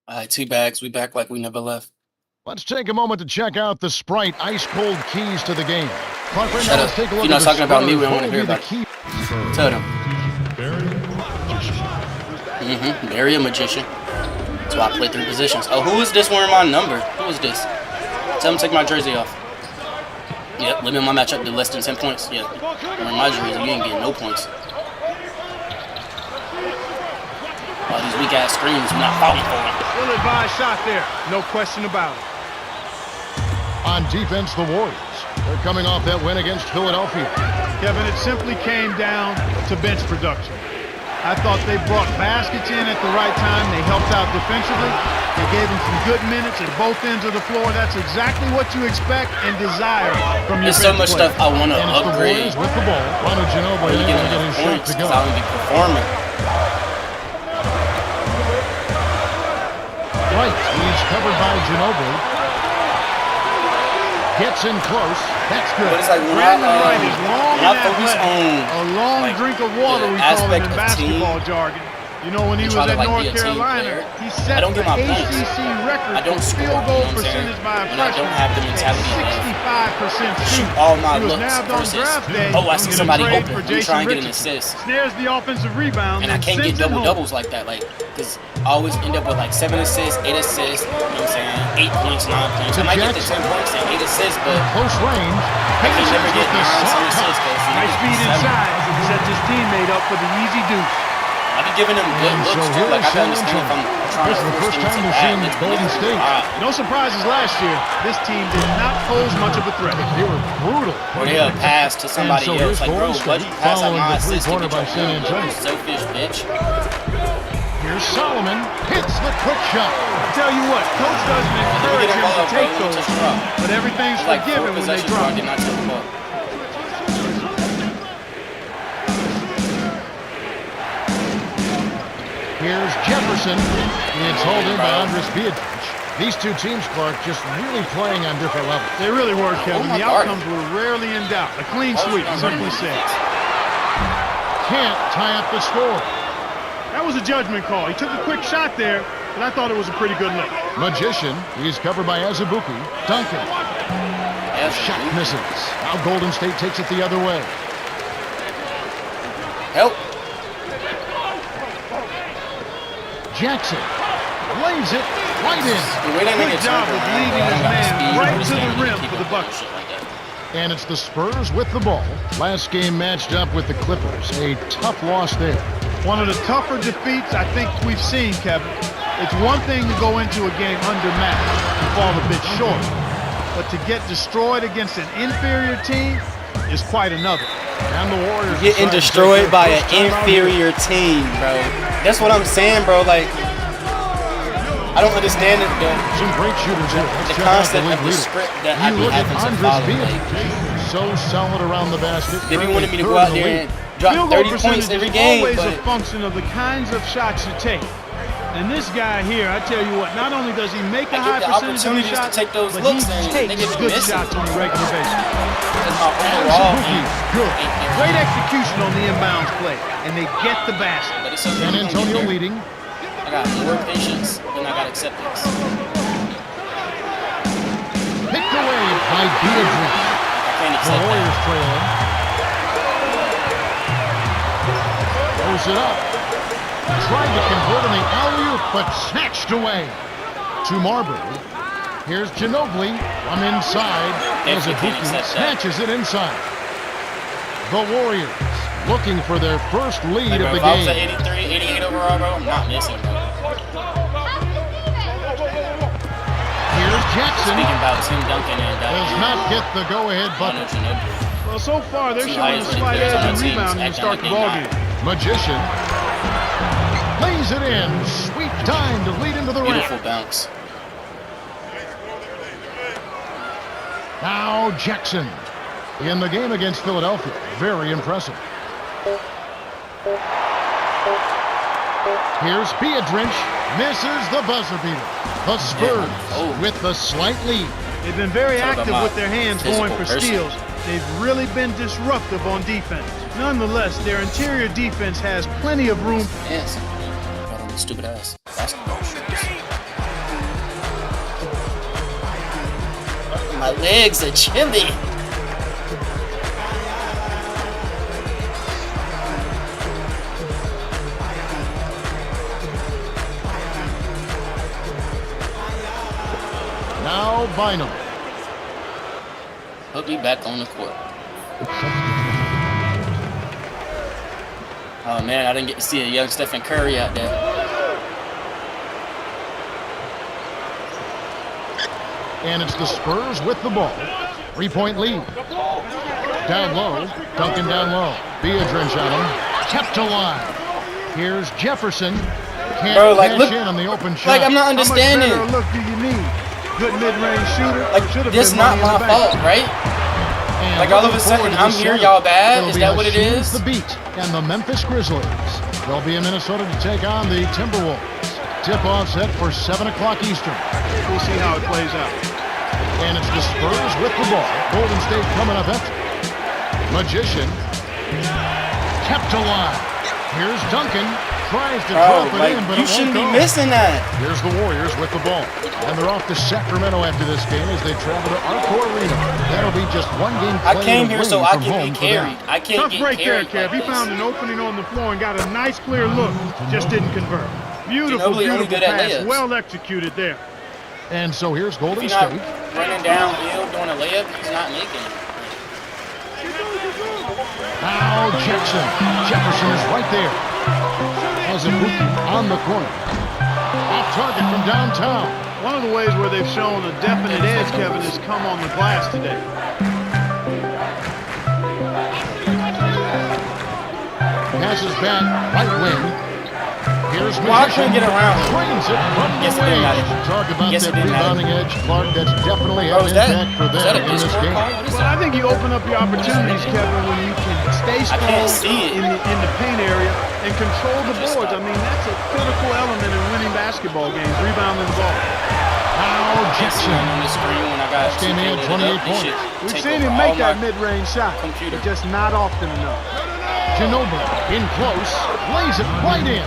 All right, 2 bags. We back like we never left. Let's take a moment to check out the Sprite ice-cold keys to the game. Clark, right Shut now, up. let's take a If look you're at not the talking about me, Spurs. we don't What want to will hear be the about it. key? Tell them. Marry a magician. That's why I play 3 positions. Oh, who is this wearing my number? Who is this? Tell him to take my jersey off. Yep, limit my matchup to less than 10 points. Yeah, wearing my jersey, you ain't getting no points. All these weak ass screens, we're not falling for them. Ill-advised shot there, no question about it. On defense, the Warriors. They're coming off that win against Philadelphia. Kevin, it simply came down to bench production. I thought they brought baskets in at the right time. They helped out defensively. They gave them some good minutes at both ends of the floor. That's exactly what you expect and desire from your There's so bench much player. stuff I want to And it's the upgrade. Warriors with the ball. Manu Ginobili When you able to get get enough his shot points, to go. because I would be performing. Right, he's covered by Ginobili. Gets in close. That's good. But it's like when Brandon Wright is long when and I focus athletic. on A long like, drink of water, the we call it aspect in of basketball team, jargon. You know, when he and was try to, at like, North be a team Carolina, player, he I set don't the get my points. ACC record I don't for score, field you goal know what I'm saying? percentage by a When I don't freshman have the at mentality of 65% shoot all my He was looks nabbed on versus, draft day. oh, I see in a somebody trade open, for let me Jason try and get an Richardson. assist. Snares the offensive rebound And I can't get sends it home. double-doubles like that, like, because I always end up with like 7 assists, 8 assists, you know what I'm saying? 8 points, 9 points. I might get the 10 points and 8 assists, but Close range. I can never get 9 soft assists, touch. though. Nice speed inside. Sets his teammate up for the easy deuce. I be giving them good And looks, so too. Like, I can here's understand if I'm trying This to is the force first them time to we've bad seen looks, Golden but State. wow. No surprises last year. This team did not pose much of a threat. They were brutal. Or they'll pass to somebody And so else. here's Like, bro, Golden what? State Pass out following my the assist to three-pointer get by your San own, bro. Antonio. Selfish bitch. Here's Solomon. Hits the quick shot. I tell you what, coach doesn't encourage him to take those, but everything's Like 4 forgiven when they possessions where I drop. did not take the ball. Here's Jefferson. It's hauled in by Andres Biedrins. These two teams, Clark, just really playing on different levels. They really were, Kevin. my The God. outcomes were rarely in doubt. A clean sweep, simply said. Can't tie up the score. That was a judgment call. He took a quick shot there, but I thought it was a pretty good look. Magician. He's covered by Azubuike. Duncan. Yes, Shot misses. Now Golden State takes it the other way. help. Jackson lays it right in. The way they make Good it job turn of around, leading bro, his I got man speed, right I'm to just the gonna rim keep for up the bucket. shit like that. And it's the Spurs with the ball. Last game matched up with the Clippers. A tough loss there. One of the tougher defeats I think we've seen, Kevin. It's one thing to go into a game undermatched and fall a bit short, but to get destroyed against an inferior team is quite another. And the Warriors Getting decide to destroyed take by their an first time out here. inferior team, bro. That's what I'm saying, bro. Like, I don't understand it, Some great shooters here. the Let's check out concept league of the leader. script that I You be look at having to Andres follow. Biedrins. Like, So solid around the basket. they be wanting me to Currently go out third in the there league. and drop Field goal 30 points percentage every is game, always a but function of the kinds of shots you take. And this guy here, I tell you what, not only does he make a I high get the percentage of his opportunities to shots, take those but looks he and they takes get good missing. shots on a regular basis. that's my overall. Azubuike, good. Great execution on the inbounds play, and they get the basket. But it's okay. San we gonna get Antonio there. leading. I got more patience than I got acceptance. Picked away by Biedrins. I can't The accept that. Warriors trailing. Throws it up. Tried to convert on the alley-oop, but snatched away to Marbury. Here's Ginobili from inside. Definitely can't Azubuike accept that. snatches it inside. The Warriors looking for their first lead Like, of bro, the if I was at game. 83, 88 overall, bro, I'm not missing, bro. Here's Jackson. Speaking about Tim Duncan and Does not get the go-ahead Manu bucket. Ginobili. Well, so far, they're Two showing a highest slight players edge on in the teams rebounding to acting start like the they ball not. game. Magician lays it in. Sweet time to lead into the Beautiful rim. bounce. Now Jackson in the game against Philadelphia. Very impressive. Here's Biedrins. Misses the buzzer beater. The Spurs Oh. with the slight lead. They've been very Talk active about with their hands going physical for person. steals. They've really been disruptive on defense. Nonetheless, their interior defense has plenty of room. Yes. Got on the stupid ass basketball shoes. My legs are chilly. Now Bynum. He'll be back on the court. Oh man, I didn't get to see a young Stephen Curry out there. And it's the Spurs with the ball. 3-point lead. Down low. Duncan down low. Beatrice on him. Kept alive. Here's Jefferson. Can't Bro, like, cash look, in on the open shot. like I'm not understanding. How much better look do you need? Good mid-range shooter. Like Should've this been not money in my the bank. fault, right? And Like all of a looking sudden forward to I'm the here, setup. y'all bad? It'll Is be that what it Machines is? The Beat and the Memphis Grizzlies. They'll be in Minnesota to take on the Timberwolves. Tip-off set for 7 o'clock Eastern. We'll see how it plays out. And it's the Spurs with the ball. Golden State coming up empty. Magician kept alive. Here's Duncan. Tries to Bro, drop it like in, but you it shouldn't won't be go. missing that. Here's the Warriors with the ball. And they're off to Sacramento after this game as they travel to Arco Arena. That'll be just one game I played came here so away I from can home be for them. carried. I can't Tough get break there, carried Kev. like He found this. an opening on the floor and got a nice clear look. Just didn't convert. Beautiful, Ginobili only beautiful good at pass. layups. Well executed there. And so here's If Golden he's not State. running downhill doing a layup, he's not making it. Now Jackson. Jefferson is right there. Azubuike on the corner. Off target from downtown. One of the ways where they've shown a definite edge, Kevin, has come on the glass today. Passes back, right wing. Here's Well, I Magician. couldn't get around. Trains it from Guess the it didn't wing. matter. Talk about Guess it that didn't matter. rebounding edge, Clark. That's definitely Bro, an is that, impact for is that them a in this Discord game. call? What is Well, I that? think you open up your opportunities, Kevin, when you can stay I strong can't see it. in the paint area and control the boards. I mean, that's a critical element in winning basketball games, rebounding the ball. Now I can't see Jackson. him on the screen when I got Game in, 28 points. We've seen him make that mid-range shot, computer. but just not often enough. Ginobili in close. Plays it right in.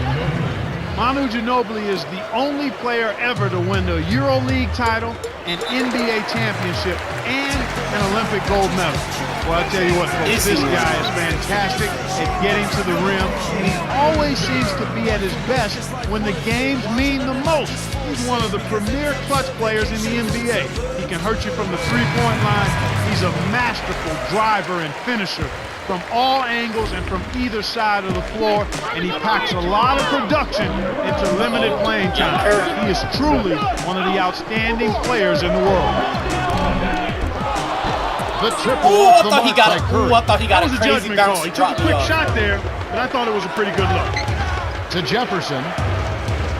Manu Ginobili is the only player ever to win the EuroLeague title, an NBA championship, and an Olympic gold medal. Well, I tell you what, folks, this guy is fantastic at getting to the rim, and he always seems to be at his best when the games mean the most. He's one of the premier clutch players in the NBA. He can hurt you from the three-point line. He's a masterful driver and finisher from all angles and from either side of the floor, and he packs a lot of production into limited playing time. He is truly one of the outstanding players in the world. The triple Ooh, off I the thought he mark got by a, Curry. ooh, I thought he got That a was a crazy judgment bounce call. to He took drop a me quick off. shot there, but I thought it was a pretty good look. To Jefferson.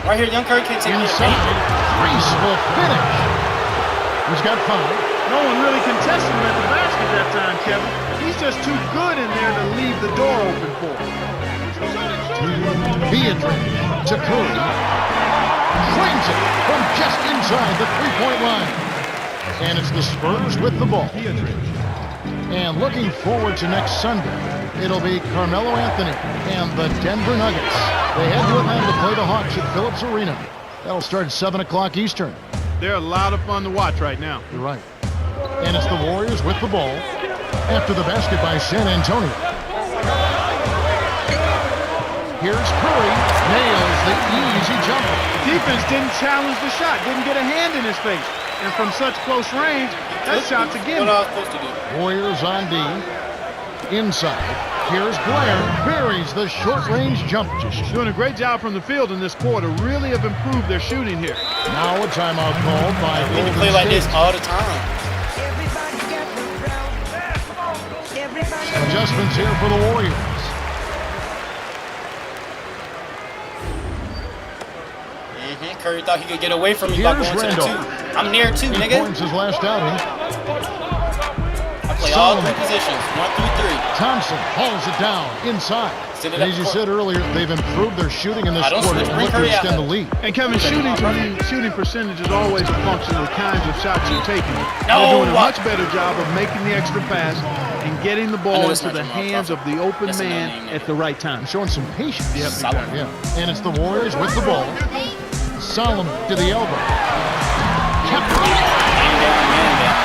Right here, young Curry can't take it. Inside. Reese will finish. He's got 5. No one really contested him at the basket that time, Kevin. He's just too good in there to leave the door open for him. Beatrice to Curry. Trains it from just inside the three-point line. And it's the Spurs with the ball. And looking forward to next Sunday, it'll be Carmelo Anthony and the Denver Nuggets. They head to Atlanta to play the Hawks at Phillips Arena. That'll start at 7 o'clock Eastern. They're a lot of fun to watch right now. You're right. And it's the Warriors with the ball after the basket by San Antonio. Here's Curry. Nails the easy jumper. Defense didn't challenge the shot, didn't get a hand in his face. And from such close range, that shot's a What gimme. I was supposed to do? Warriors on D. Inside. Here's Blair. Buries the short-range jumper. Doing a great job from the field in this quarter. Really have improved their shooting here. Now a timeout called by We need to Golden play like this State. all the time. Adjustments here for the Warriors. Curry thought he could get away from me by Here's going to the Randolph. 2. I'm near 2, 8 nigga. points his last outing. I play all Solomon. 3 positions, 1 through 3. Thompson hauls it down inside. Send it And up as you court. said earlier, they've improved their shooting in this I don't quarter switch. and Bring look to Curry out extend the there. lead. And Kevin, shooting percentage is always a function of the kinds of shots you're taking. No, They're doing a what? much better job of making the extra pass and getting the I ball know it's into not the Jamal hands of Crawford. the open That's a man no-name, at the right time. Showing some patience. Yep, Solomon. exactly. Yeah. And it's the Warriors with the ball. Solomon to the elbow. Kept Man down.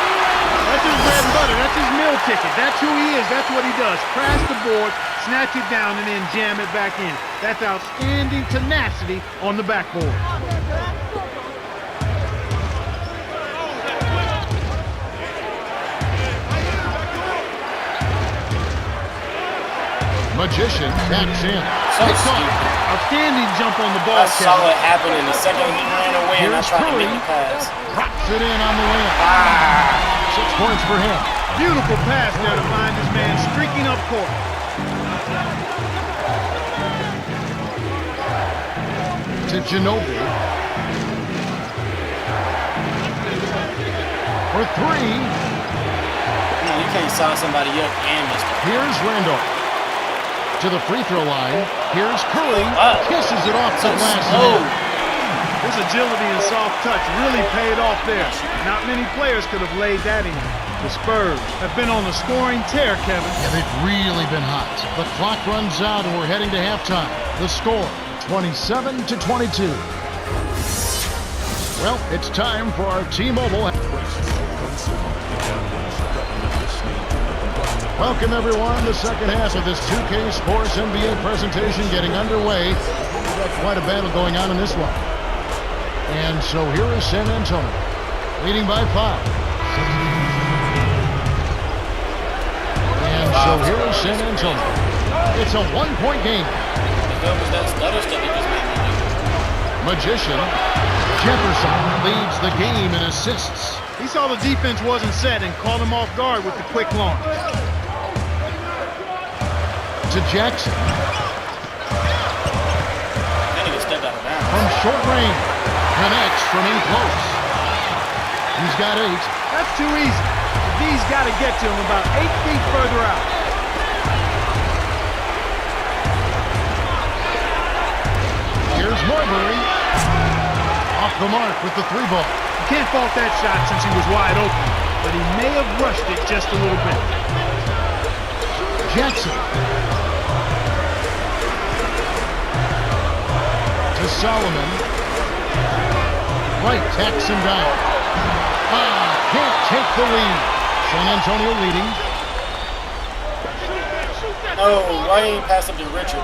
his bread and butter. That's his meal ticket. That's who he is. That's what he does. Crash the board, snatch it down, and then jam it back in. That's outstanding tenacity on the backboard. Magician backs in. So It's stupid. off. Outstanding jump on the ball, I saw Kevin. it happen in the second he ran away and I Here's tried to make Curry. the pass. Drops it in on the win. 6 points for him. Beautiful pass there to find his man streaking up court. To Ginobili. For 3. No, you can't saw somebody up and miss it. Here's Randolph. To the free throw line. Here's Curry. Wow. Kisses it off So the glass. slow. His agility and soft touch really paid off there. Not many players could have laid that in. The Spurs have been on a scoring tear, Kevin. Yeah, they've really been hot. The clock runs out and we're heading to halftime. The score, 27-22. Well, it's time for our T-Mobile. Welcome, everyone. The second half of this 2K Sports NBA presentation getting underway. We've got quite a battle going on in this one. And so here is San Antonio, leading by 5. And so here is San Antonio. It's a 1-point game. The hell was that stutter step he just made me do? Magician Jefferson leads the game in assists. He saw the defense wasn't set and caught him off guard with the quick launch. To Jackson That nigga stepped out of bounds. from short range. Connects from in close. He's got 8. That's too easy. The D's got to get to him about 8 feet further out. Here's Marbury. Off the mark with the 3 ball. You can't fault that shot since he was wide open, but he may have rushed it just a little bit. Jackson. To Solomon. Right tacks him down. Can't take the lead. San Antonio leading. Oh, why ain't he pass up to Richard?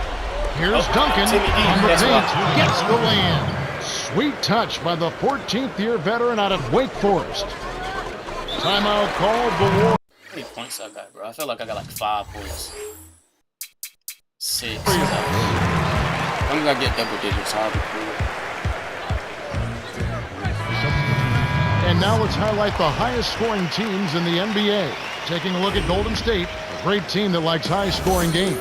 Here's Duncan Timmy D, on the guess paint. what? Gets the land. Sweet touch by the 14th year veteran out of Wake Forest. Timeout called the war. How many points I got, bro? I feel like I got like 5 points. 6. I'm gonna get double digits. I'll be cool. And now let's highlight the highest scoring teams in the NBA. Taking a look at Golden State, a great team that likes high scoring games.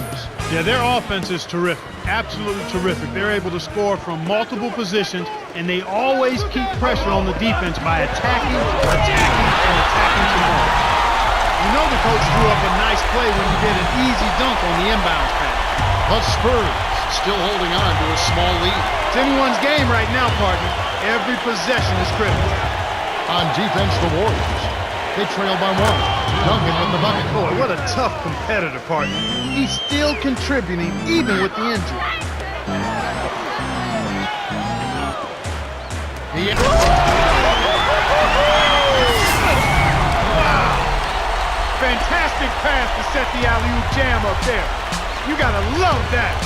Yeah, their offense is terrific. Absolutely terrific. They're able to score from multiple positions, and they always keep pressure on the defense by attacking, and attacking some more. You know the coach drew up a nice play when he did an easy dunk on the inbounds pass. The Spurs still holding on to a small lead. It's anyone's game right now, partner. Every possession is critical. On defense, the Warriors. They trail by 1. Duncan with the bucket. Boy, what a tough competitor, partner. He's still contributing even with the injury. Fantastic pass to set the alley-oop jam up there. You gotta love that.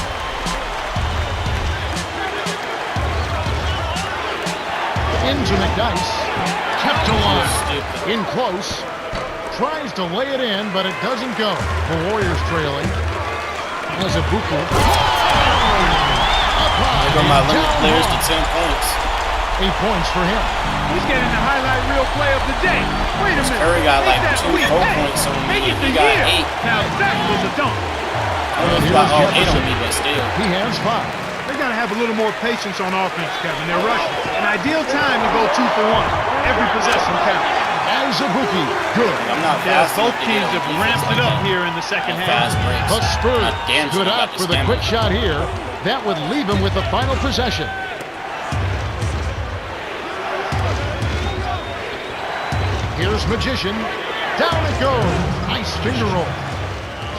Into McDice. Kept alive. Stupid. In close. Tries to lay it in, but it doesn't go. The Warriors trailing. As a Buku. There go my limit players to 10 points. 8 points for him. He's getting the highlight reel play of the day. Wait a minute. Curry got like Make that 2 sweet. 4 Hey, points on me. make it He the got year. 8. Now that was a dunk. I don't know if he got all 8 on me, but still. He has 5. They got to have a little more patience on offense, Kevin. They're rushing. An ideal time to go 2 for 1. Every possession counts. As a Buki. Good. I'm not Yeah, fast both enough to teams get have on defense ramped like it up that. here in the second And half. fast breaks. The Spurs I'm damn sure stood about up the for the stamina. quick shot here. That would leave him with the final possession. Here's Magician. Down it goes. Nice finger roll.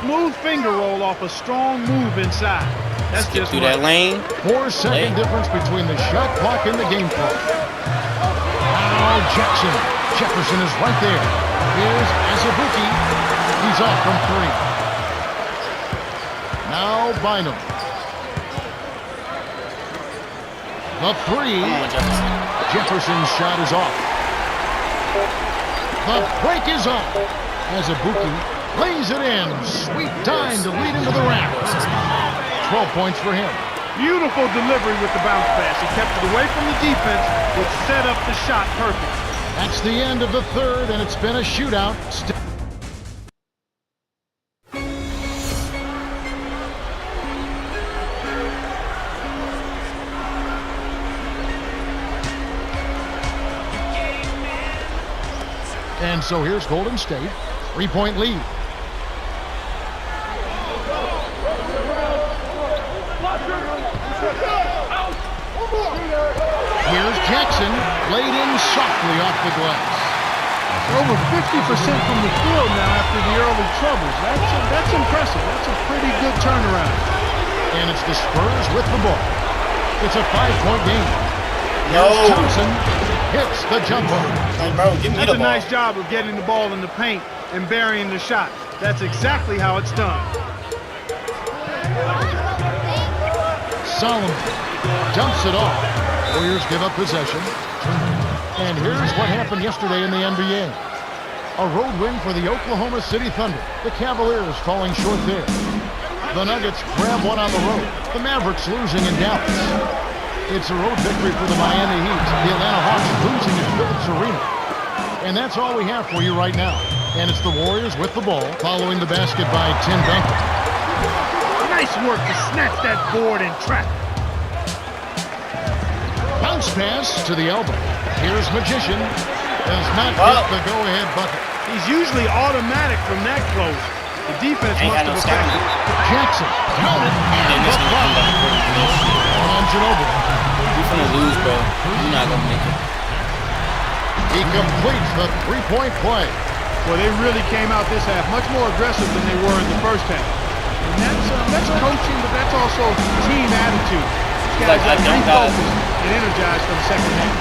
Smooth finger roll off a strong move inside. That's Get just through right. that lane. 4-second Late. difference between the shot clock and the game clock. Now Jackson Jefferson is right there. Here's Azubuike. He's off from 3. Now Bynum. The 3. Come on, Jefferson. Jefferson's shot is off. The break is off. Azubuike lays it in. Sweet time to lead into the rack. 12 points for him. Beautiful delivery with the bounce pass. He kept it away from the defense, which set up the shot perfect. That's the end of the third, and it's been a shootout. And so here's Golden State. 3-point lead. Here's Jackson, laid in softly off the glass. Over 50% from the field now after the early troubles. That's impressive. That's a pretty good turnaround. And it's the Spurs with the ball. It's a 5-point game. No. Here's Thompson hits the jumper. Hey, bro, give me That's the a ball. nice job of getting the ball in the paint and burying the shot. That's exactly how it's done. Solomon dumps it off. Warriors give up possession. And here's what happened yesterday in the NBA. A road win for the Oklahoma City Thunder. The Cavaliers falling short there. The Nuggets grab one on the road. The Mavericks losing in Dallas. It's a road victory for the Miami Heat. The Atlanta Hawks losing at Phillips Arena. And that's all we have for you right now. And it's the Warriors with the ball, following the basket by Tim Duncan. Nice work to snatch that board and trap. Bounce pass to the elbow. Here's Magician. Does not get the go-ahead bucket. He's usually automatic from that close. The defense Ain't must got no have stamina. affected. Jackson, counted. And this nigga come back for this. On Ginobili. You finna lose, bro. You're not gonna make it. He completes the three-point play. Well, they really came out this half much more aggressive than they were in the first half. And that's coaching, but that's also team attitude. These guys Like, got I don't got- refocused and energized for the second half.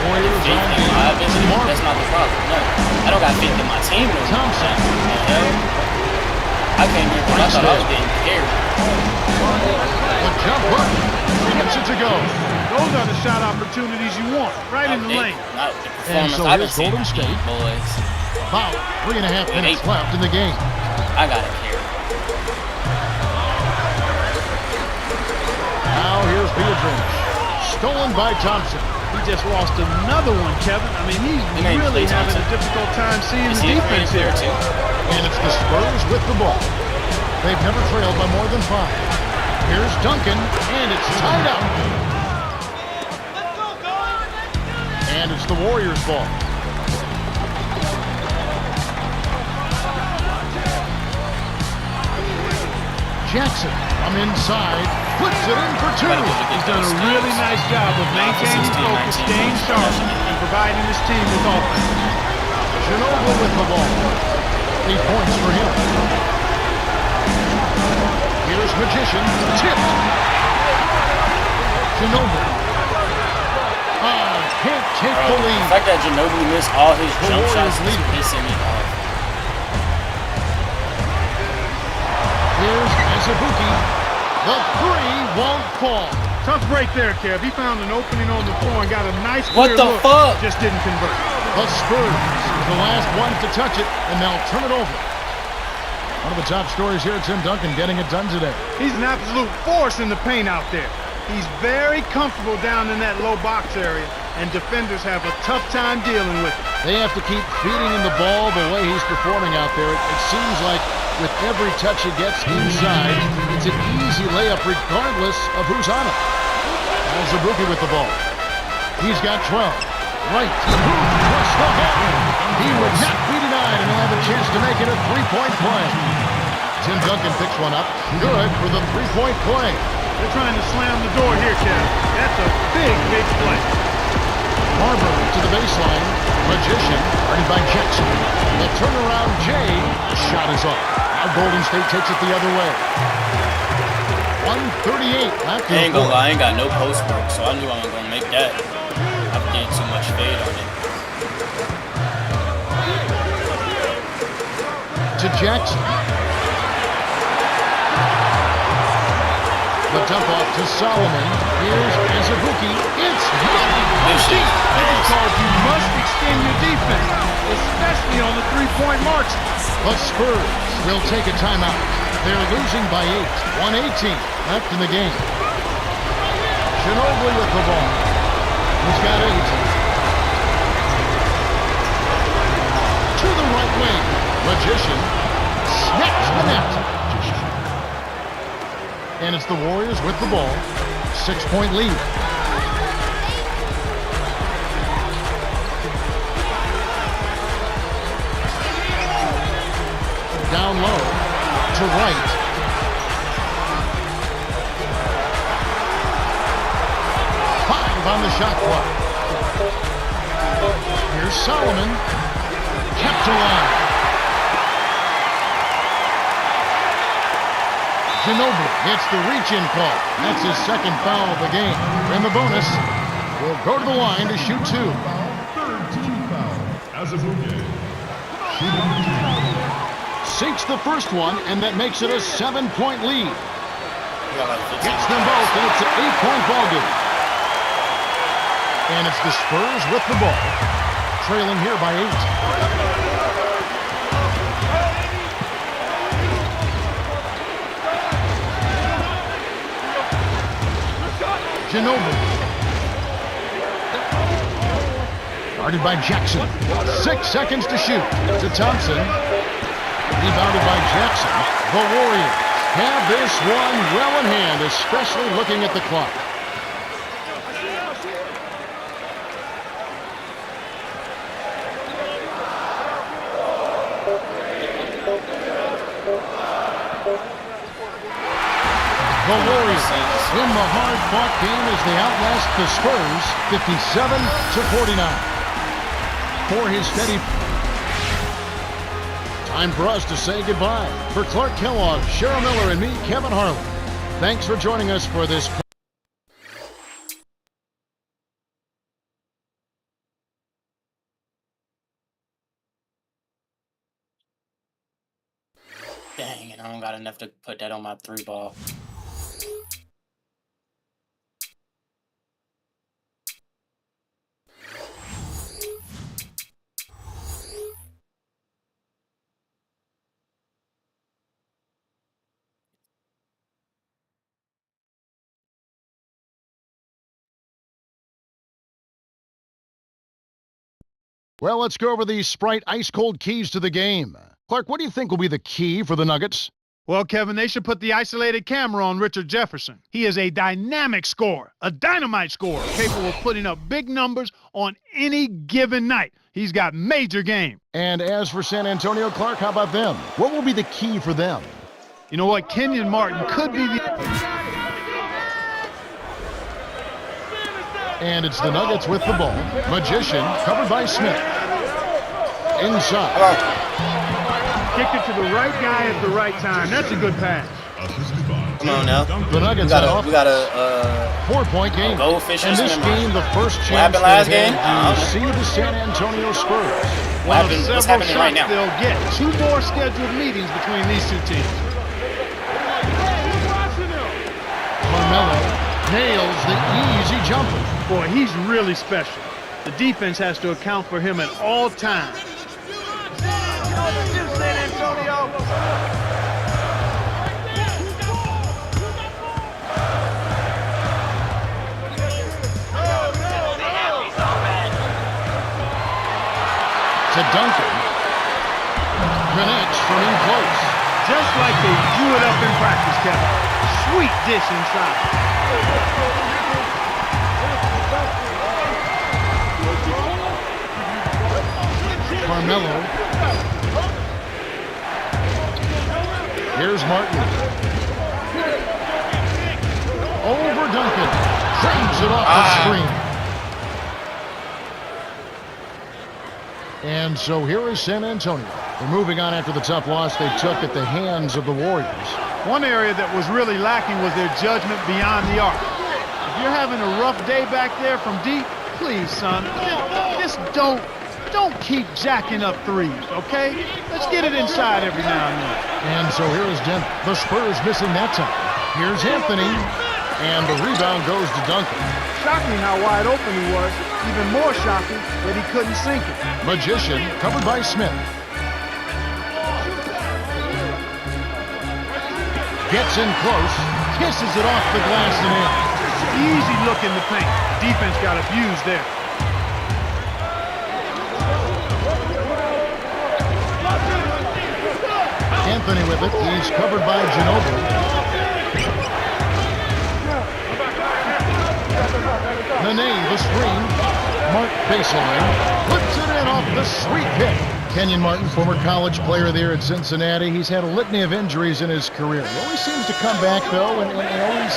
Warriors Faith on in my ability, the mark. that's not the problem. No, I don't got faith in my team. No. Thompson. The hell? I came here because I thought I was getting carried. The jumper. Gets it to go. Those are the shot opportunities you want, right in the lane. Not the And performance so I've been here's seeing Golden from these State. boys. About 3.5 minutes Eight. left in the game. I got it here. Now here's Beatrice. Stolen by Thompson. He just lost another one, Kevin. I mean, he's They ain't really Klay having a Thompson. difficult time seeing Is the he a defense player here. too? And it's the Spurs with the ball. They've never trailed by more than 5. Here's Duncan, and it's tied up. And it's the Warriors' ball. Jackson from inside, puts it in for 2. He's done a really nice job of maintaining focus, staying sharp, and providing his team with offense. Ginobili with the ball. 8 points for him. Here's Magician, tipped. Ginobili. Can't take the Bro, the lead. fact that Ginobili missed all his The jump Warriors shots is lead. pissing me off. Here's Azubuike. The 3 won't fall. Tough break there, Kev. He found an opening on the floor and got a nice What clear the look. fuck? Just didn't convert. The Spurs, the last one to touch it, and they'll turn it over. One of the top stories here, Tim Duncan getting it done today. He's an absolute force in the paint out there. He's very comfortable down in that low box area, and defenders have a tough time dealing with it. They have to keep feeding him the ball the way he's performing out there. It seems like with every touch he gets inside, it's an easy layup regardless of who's on it. Azubuike with the ball. He's got 12. Right. Across the head. He would not be denied, and he'll have a chance to make it a three-point play. Tim Duncan picks one up. Good for the three-point play. They're trying to slam the door here, Kev. That's a big, big play. Barber to the baseline. Magician, guarded by Jackson. The turnaround, Jay. The shot is off. Now Golden State takes it the other way. 1:38 left. I ain't gonna lie, I ain't got no post work, so I knew I wasn't gonna make that. I did too much fade on it. to Jackson. The dump off to Solomon. Here's Azubuike. It's Good shit. Because you must extend your defense, especially on the three-point marks. The Spurs will take a timeout. They're losing by 8. 1:18 left in the game. Ginobili with the ball. He's got 8. To the right wing. Magician snaps the net. And it's the Warriors with the ball. 6-point lead. Down low to right. On the shot clock. Here's Solomon. Kept alive. Ginobili gets the reach-in call. That's his second foul of the game. And the bonus will go to the line to shoot 2. Third team foul. Azubuike. Sinks the first one, and that makes it a 7-point lead. We got like 15. Gets them both, and it's an 8-point ball game. And it's the Spurs with the ball, trailing here by 8. Ginobili. Guarded by Jackson. 6 seconds to shoot. To Thompson. Rebounded by Jackson. The Warriors have this one well in hand, especially looking at the clock. The Warriors in the hard-fought game as they outlast the Spurs 57-49. For his steady... Time for us to say goodbye. For Clark Kellogg, Cheryl Miller, and me, Kevin Harlan. Thanks for joining us for this... Dang, and I don't got enough to put that on my 3-ball. Well, let's go over these Sprite ice-cold keys to the game. Clark, what do you think will be the key for the Nuggets? Well, Kevin, they should put the isolated camera on Richard Jefferson. He is a dynamic scorer, a dynamite scorer, capable of putting up big numbers on any given night. He's got major game. And as for San Antonio, Clark, how about them? What will be the key for them? You know what? Kenyon Martin could be the... And it's the Nuggets with the ball. Magician, covered by Smith. Inside. Kicked it to the right guy at the right time. That's a good pass. Come on now. The Nuggets We got a 4-point game. goldfish And this game, the first chance happened last game? to see the San Antonio Spurs. What's happening right now? They'll get 2 more scheduled meetings between these two teams. Carmelo nails the easy jumper. Boy, he's really special. The defense has to account for him at all times. San Antonio. To Duncan. Connects from in close. Just like they drew it up in practice, Kevin. Sweet dish inside. Carmelo. Here's Martin. Over Duncan. Drains it off the screen. And so here is San Antonio. They're moving on after the tough loss they took at the hands of the Warriors. One area that was really lacking was their judgment beyond the arc. If you're having a rough day back there from deep, please, son, just don't don't keep jacking up threes, okay? Let's get it inside every now and then. And so here is Denver. The Spurs missing that time. Here's Anthony. And the rebound goes to Duncan. Shocking how wide open he was. Even more shocking that he couldn't sink it. Magician covered by Smith. Gets in close. Kisses it off the glass and in. Easy look in the paint. Defense got abused there. Anthony with it. He's covered by Ginobili. Nene, the screen. Mark baseline. Puts it in off the sweet pick. Kenyon Martin, former college player there at Cincinnati. He's had a litany of injuries in his career. He always seems to come back, though, and always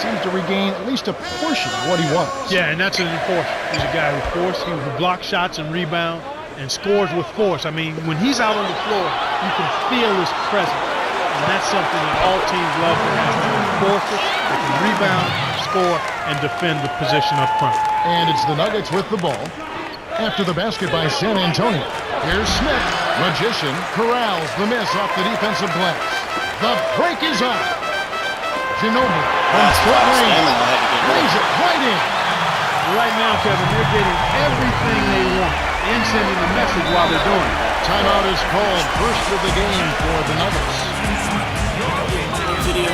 seems to regain at least a portion of what he was. Yeah, and that's an enforcer. He's a guy with force. He will block shots and rebound and scores with force. I mean, when he's out on the floor, you can feel his presence. And that's something that all teams love to have. Enforcers that can rebound, score, and defend the position up front. And it's the Nuggets with the ball. After the basket by San Antonio. Here's Smith. Magician corrals the miss off the defensive glass. The break is on. Ginobili from short range. Lays it right in. Right now, Kevin, they're getting everything they want and sending a message while they're doing it. Timeout is called. First of the game for the Nuggets. Video.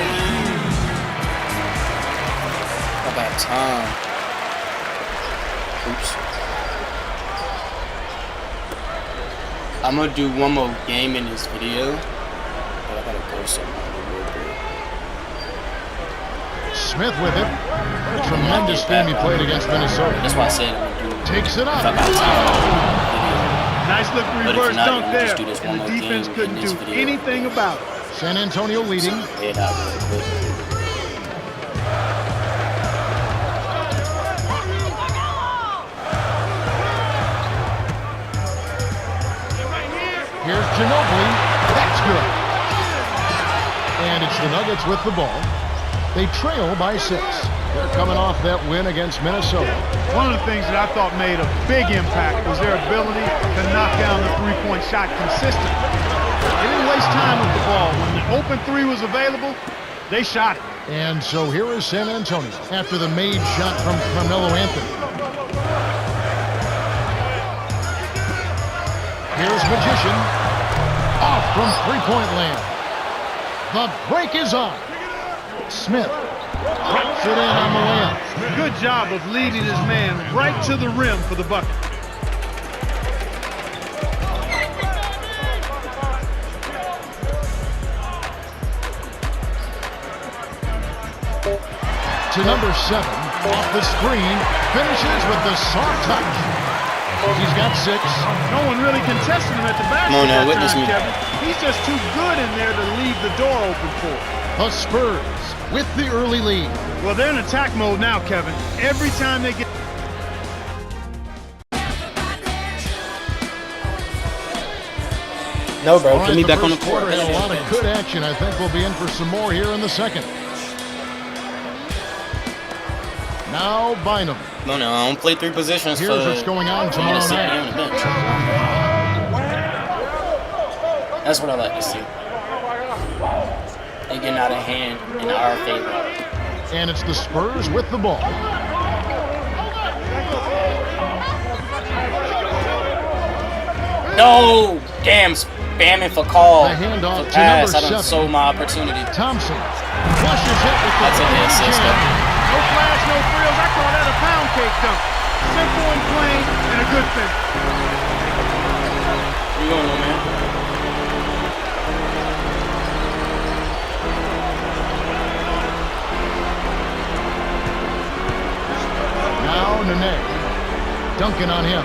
How about time? Oops. I'm gonna do one more game in this video, but I gotta go somewhere real quick. Smith with it. What a tremendous game he played against Minnesota. That's why I said I'm gonna do. Takes it If I up. got time. Nice look But if reverse not, dunk then we'll there. just do this one And the more game defense in couldn't this do video. anything about it. San Antonio leading. Head out real quick. Here's Ginobili. That's good. And it's the Nuggets with the ball. They trail by 6. They're coming off that win against Minnesota. One of the things that I thought made a big impact was their ability to knock down the three-point shot consistently. They didn't waste time with the ball. When the open three was available, they shot it. And so here is San Antonio after the made shot from Carmelo Anthony. Here's Magician. Off from three-point land. The break is on. Smith drops it in on the layup. Good job of leading his man right to the rim for the bucket. To number 7, off the screen, finishes with the soft touch. He's got 6. No one really contested him at the basket Come on now, that witness time, me. Kevin. He's just too good in there to leave the door open for. The Spurs with the early lead. Well, they're in attack mode now, Kevin. Every time they get... No, bro. All Put me the back on the first court. quarter had a lot of good action. I think we'll be in for some more here in the second. Now Bynum. No, I don't play 3 positions Here's for what's going on for me to tomorrow sit night. here on the bench. That's what I like to see. They getting out of hand in our favor. And it's the Spurs with the ball. No! Damn, spamming for call. The handoff For to number pass. I done 7. sold my opportunity. Thompson flushes it with the That's a good assist, though. No flash, no frills. I call that a pound cake dunk. Simple and plain and a good finish. Where you going, little man? Now Nene. Duncan on him.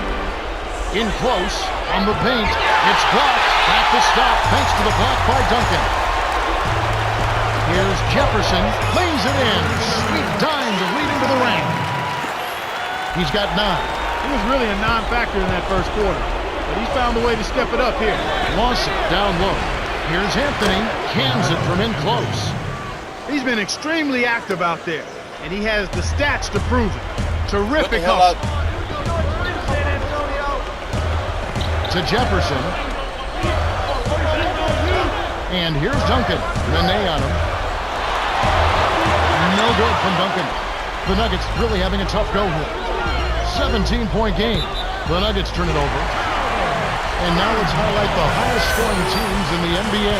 In close, on the paint. It's blocked. At the stop, thanks to the block by Duncan. Here's Jefferson. Lays it in. Sweet dime to lead him to the ring. He's got 9. He was really a non-factor in that first quarter. But he's found a way to step it up here. Lawson down low. Here's Anthony. Cans it from in close. He's been extremely active out there. And he has the stats to prove it. What the Terrific hell hustle. to Jefferson. And here's Duncan. Nene on him. No good from Duncan. The Nuggets really having a tough go here. 17-point game. The Nuggets turn it over. And now let's highlight the highest scoring teams in the NBA.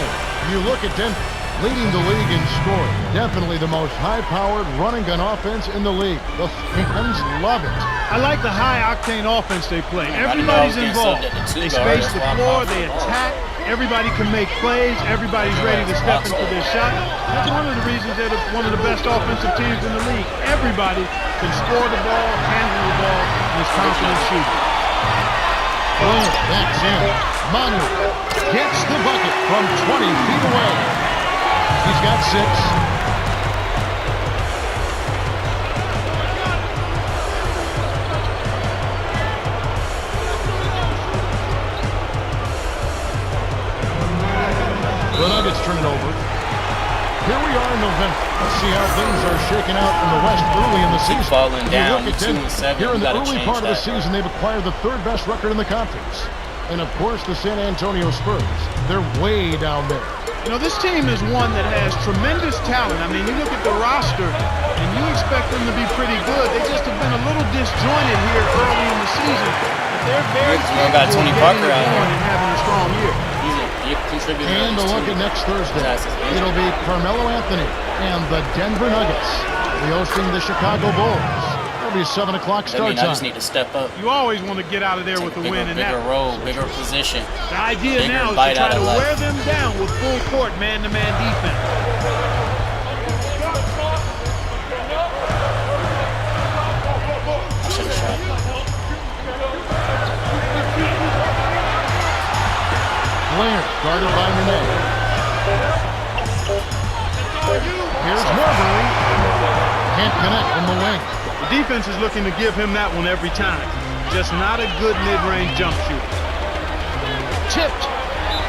You look at Denver, leading the league in scoring. Definitely the most high-powered running gun offense in the league. The fans love it. I like the high-octane offense they play. Everybody's involved. They space the floor, they attack. Everybody can make plays. Everybody's ready to step into their shot. That's one of the reasons they're one of the best offensive teams in the league. Everybody can score the ball, handle the ball, and is confident shooting. Oh, that's in. Manu gets the bucket from 20 feet away. He's got 6. The Nuggets turn it over. Here we are in November. Let's see how things are shaking out in the West early in the season. Falling down, You look at 2-7. Here in the early change part of the that. season, they've acquired the 3rd best record in the conference. And of course, the San Antonio Spurs. They're way down there. You know, this team is one that has tremendous talent. I mean, you look at the roster, and you expect them to be pretty good. They just have been a little disjointed here early in the season. But they're very Still got capable Tony of Parker getting it out going here. and having a strong year. He's a contributor. And a look at next Thursday. It'll be Carmelo Anthony and the Denver Nuggets. They're hosting the Chicago Bulls. It'll be 7 o'clock I start mean, I just time. need to step up. You always want to get out of there Take with a a bigger, win in bigger that. role, bigger position. The idea bigger now is to bite try out to of life. wear them down with full court man-to-man defense. I should have shot. Blair, guarded by Nene. Here's Marbury. Can't connect from the wing. The defense is looking to give him that one every time. Just not a good mid-range jump shooter. Tipped.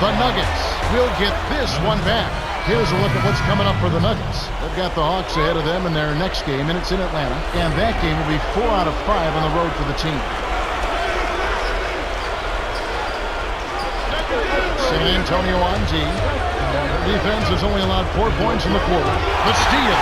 The Nuggets will get this one back. Here's a look at what's coming up for the Nuggets. They've got the Hawks ahead of them in their next game, and it's in Atlanta. And that game will be 4 out of 5 on the road for the team. San Antonio on D. Defense has only allowed 4 points in the quarter. The steal.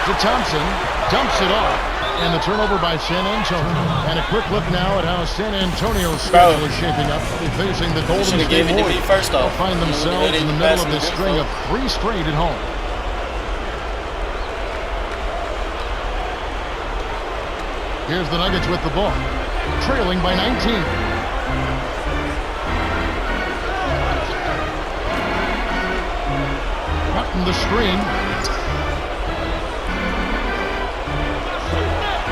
To Thompson. Dumps it off. And the turnover by San Antonio. And a quick look now at how San Antonio's schedule is shaping up. They're facing the Golden Should have State given it to me Warriors. first off. They'll find themselves in the middle of this string of 3 straight at home. Here's the Nuggets with the ball. Trailing by 19. Up from the screen.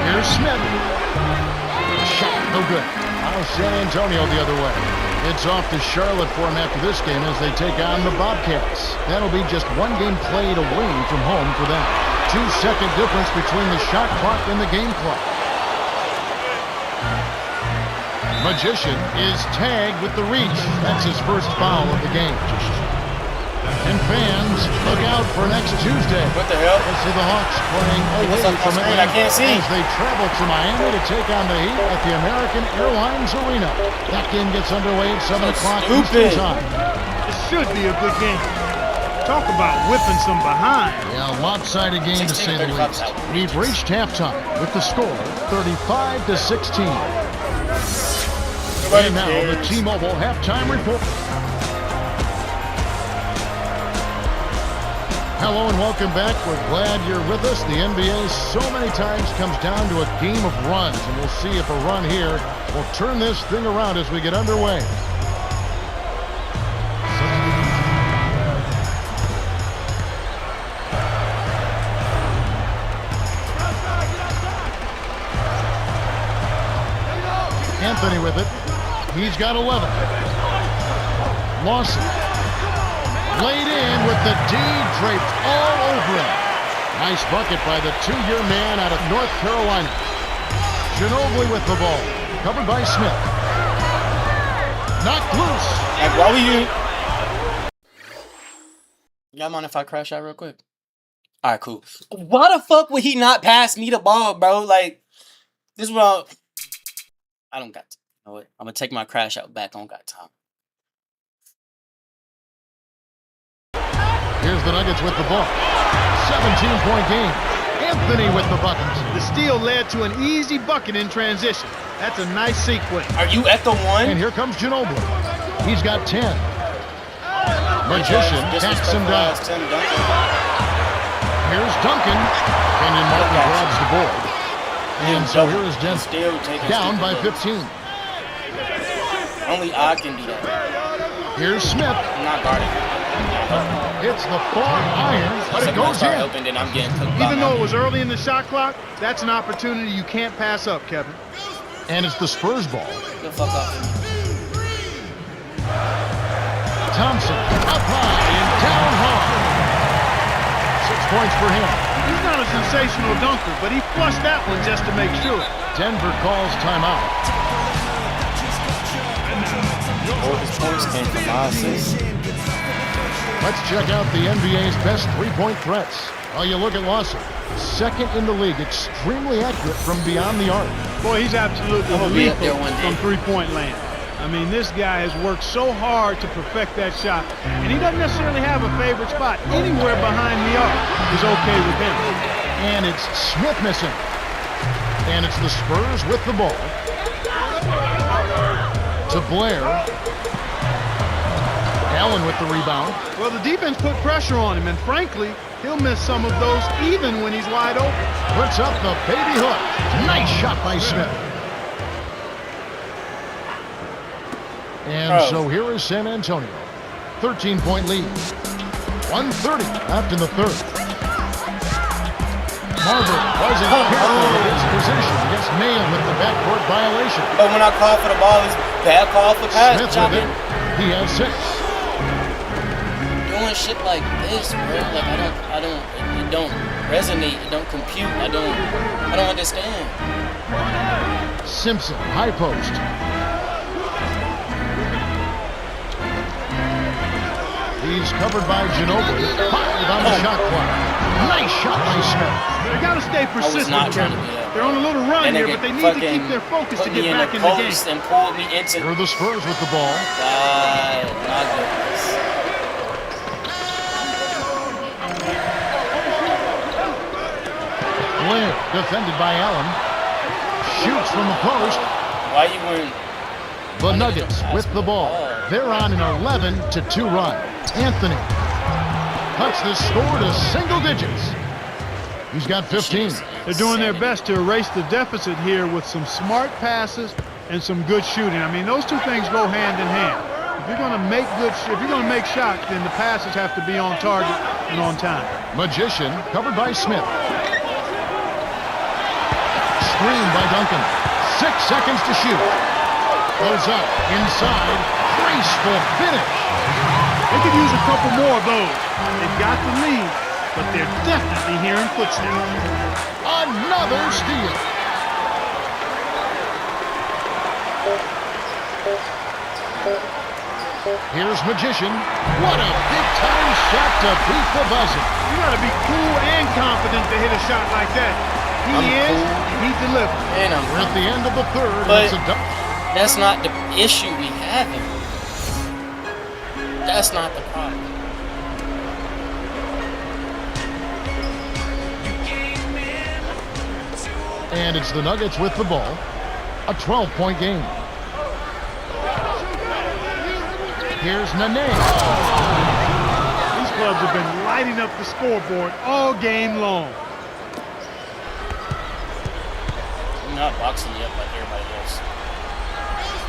Here's Smith. Shot, no good. Now San Antonio the other way. It's off to Charlotte for him after this game as they take on the Bobcats. That'll be just 1 game played away from home for them. 2-second difference between the shot clock and the game clock. Magician is tagged with the reach. That's his first foul of the game. And fans, look out for next Tuesday. What the hell? We'll see the Hawks playing What's away up on from screen? Atlanta I can't see. as they travel to Miami to take on the Heat at the American Airlines Arena. That game gets underway at 7 o'clock Eastern stupid. time. It should be a good game. Talk about whipping some behind. Yeah, lopsided game to say the 16-35 least. out. We've reached halftime with the score 35-16. And now the T-Mobile halftime report. Hello and welcome back. We're glad you're with us. The NBA so many times comes down to a game of runs, and we'll see if a run here will turn this thing around as we get underway. Anthony with it. He's got 11. Lawson. Laid in with the D draped all over him. Nice bucket by the 2-year man out of North Carolina. Ginobili with the ball. Covered by Smith. Knocked loose. Like, why were you... Y'all mind if I crash out real quick? Alright, cool. Why the fuck would he not pass me the ball, bro? Like, this is what I don't got time. You know what? I'm gonna take my crash out back. I don't got time. Here's the Nuggets with the ball. 17-point game. Anthony with the bucket. The steal led to an easy bucket in transition. That's a nice sequence. Are you at the one? And here comes Ginobili. He's got 10. Magician tacks him down. Here's Duncan. Kenyon Martin grabs the board. And so here is Denver. Still taking Down stupid by looks. 15. Only I can do that. Here's Smith. I'm not guarding. Hits the far iron, but it goes in. Open, then I'm getting cooked by Even though my- it was early in the shot clock, that's an opportunity you can't pass up, Kevin. And it's the Spurs ball. Get the fuck off me. Thompson up high and down hard. 6 points for him. He's not a sensational dunker, but he flushed that one just to make sure. Denver calls timeout. All his points came from my assist. Let's check out the NBA's best three-point threats. Oh, you look at Lawson. Second in the league, extremely accurate from beyond the arc. Boy, he's absolutely I'm gonna be up there lethal one day. from three-point land. I mean, this guy has worked so hard to perfect that shot, and he doesn't necessarily have a favorite spot. Anywhere behind the arc is okay with him. And it's Smith missing. And it's the Spurs with the ball. To Blair. Allen with the rebound. Well, the defense put pressure on him, and frankly, he'll miss some of those even when he's wide open. Puts up the baby hook. Nice shot by Smith. And so here is San Antonio. 13-point lead. 1:30 left in the third. Marbury wasn't careful with his position against Mayan with the backcourt violation. But when I call for the ball, it's bad call for pass. Smith Chop with it. it. He has 6. Doing shit like this, bro. Like it don't resonate. It don't compute. I don't understand. Simpson, high post. He's covered by Ginobili. 5 on the shot clock. Nice shot by Smith. They got to stay persistent. not trying to Kevin. do that. They're on a little run And here, they but they need to fucking keep their focus to put get me back in in the the game. post and pulled me into. Here are the Spurs with the ball. God, my goodness. Blair, defended by Allen. Shoots from the post. Why you wearing? The Nuggets with the ball. They're on an 11-2 run. Anthony cuts the score to single digits. He's got 15. They're doing their best to erase the deficit here with some smart passes and some good shooting. I mean, those two things go hand in hand. If you're going to make shots, then the passes have to be on target and on time. Magician covered by Smith. Screen by Duncan. 6 seconds to shoot. Goes up inside. Graceful finish. They could use a couple more of those. They've got the lead, but they're definitely hearing footsteps. Another steal. Here's Magician. What a big-time shot to beat the buzzer. You got to be cool and confident to hit a shot like that. He I'm is, cool. and he delivers. And We're at the end of the third. But- It's a dunk. that's not the issue we have. That's not the problem. And it's the Nuggets with the ball. A 12-point game. Here's Nene. These clubs have been lighting up the scoreboard all game long. I'm not boxing you up like everybody else.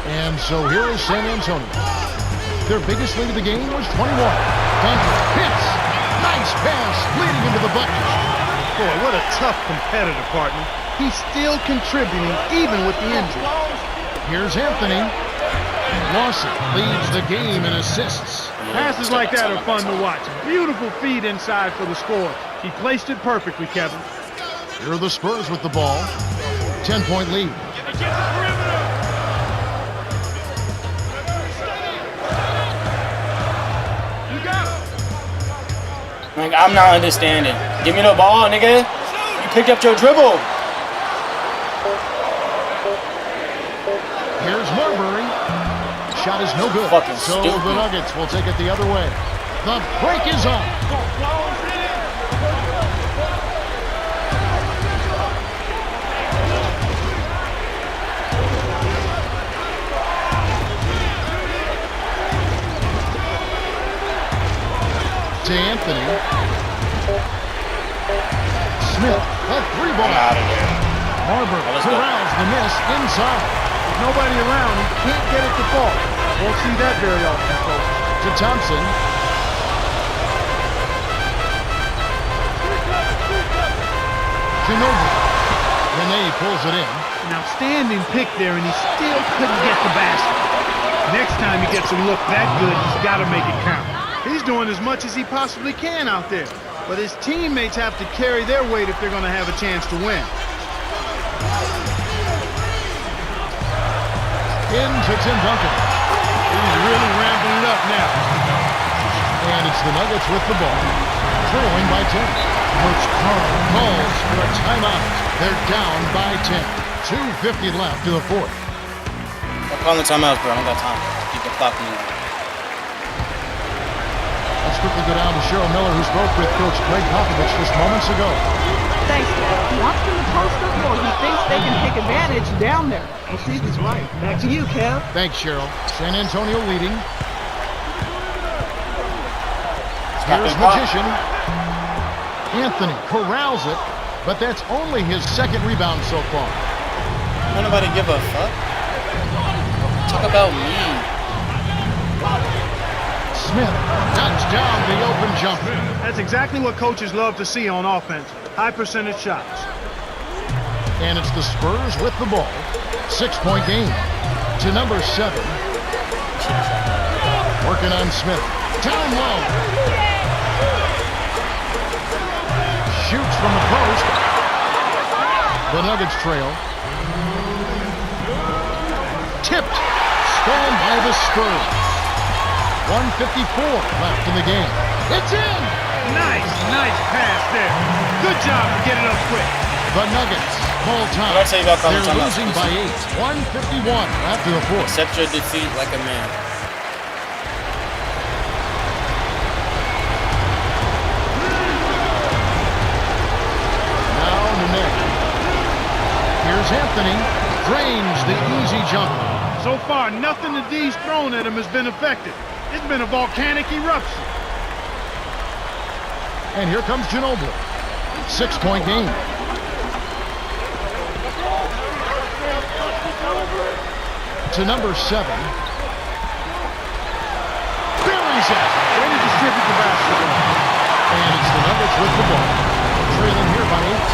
And so here is San Antonio. Their biggest lead of the game was 21. Duncan hits. Nice pass leading into the bucket. Boy, what a tough competitor, partner. He's still contributing even with the injury. Here's Anthony. Lawson leads the game in assists. Passes like that are fun to watch. Beautiful feed inside for the score. He placed it perfectly, Kevin. Here are the Spurs with the ball. 10-point lead. Like, I'm not understanding. Give me the ball, nigga. You picked up your dribble. shot is no good. Fucking So stupid. the Nuggets will take it the other way. The break is on. To Anthony. Smith, a three ball. Out of there. Marbury let's go. corrals the miss inside. With nobody around, he can't get it to fall. Won't see that very often, folks. To Thompson. Ginobili. Rene pulls it in. An outstanding pick there, and he still couldn't get the basket. Next time he gets a look that good, he's got to make it count. He's doing as much as he possibly can out there, but his teammates have to carry their weight if they're going to have a chance to win. Into Tim Duncan. He's really ramping it up now. And it's the Nuggets with the ball. Trailing by 10. Coach Carl calls for a timeout. They're down by 10. 2:50 left to the fourth. I'm calling timeouts, bro. I don't got time. Keep the clock moving. Let's quickly go down to Cheryl Miller, who spoke with Coach Greg Popovich just moments ago. Thanks, Kev. He wants them to post up more. He thinks they can take advantage down there. We'll see if he's right. Back to you, Kev. Thanks, Cheryl. San Antonio leading. Stop Here's and pop. Magician. Anthony corrals it, but that's only his second rebound so far. Don't nobody give a fuck. Talk about me. Smith knocks down the open jumper. That's exactly what coaches love to see on offense. High percentage shots. And it's the Spurs with the ball. 6-point game to number 7. Working on Smith. Down low. Shoots from the post. The Nuggets trail. Tipped. Stolen by the Spurs. 1:54 left in the game. It's in! Nice pass there. Good job to get it up quick. The Nuggets call time. What did I say about calling They're timeouts? losing by 8. 1:51 after the fourth. Accept your defeat like a man. Now Nene. Here's Anthony. Drains the easy jumper. So far, nothing the D's thrown at him has been effective. It's been a volcanic eruption. And here comes Ginobili. 6-point game. To number 7. Buries it. Way to distribute the basketball. And it's the Nuggets with the ball. Trailing here by 8.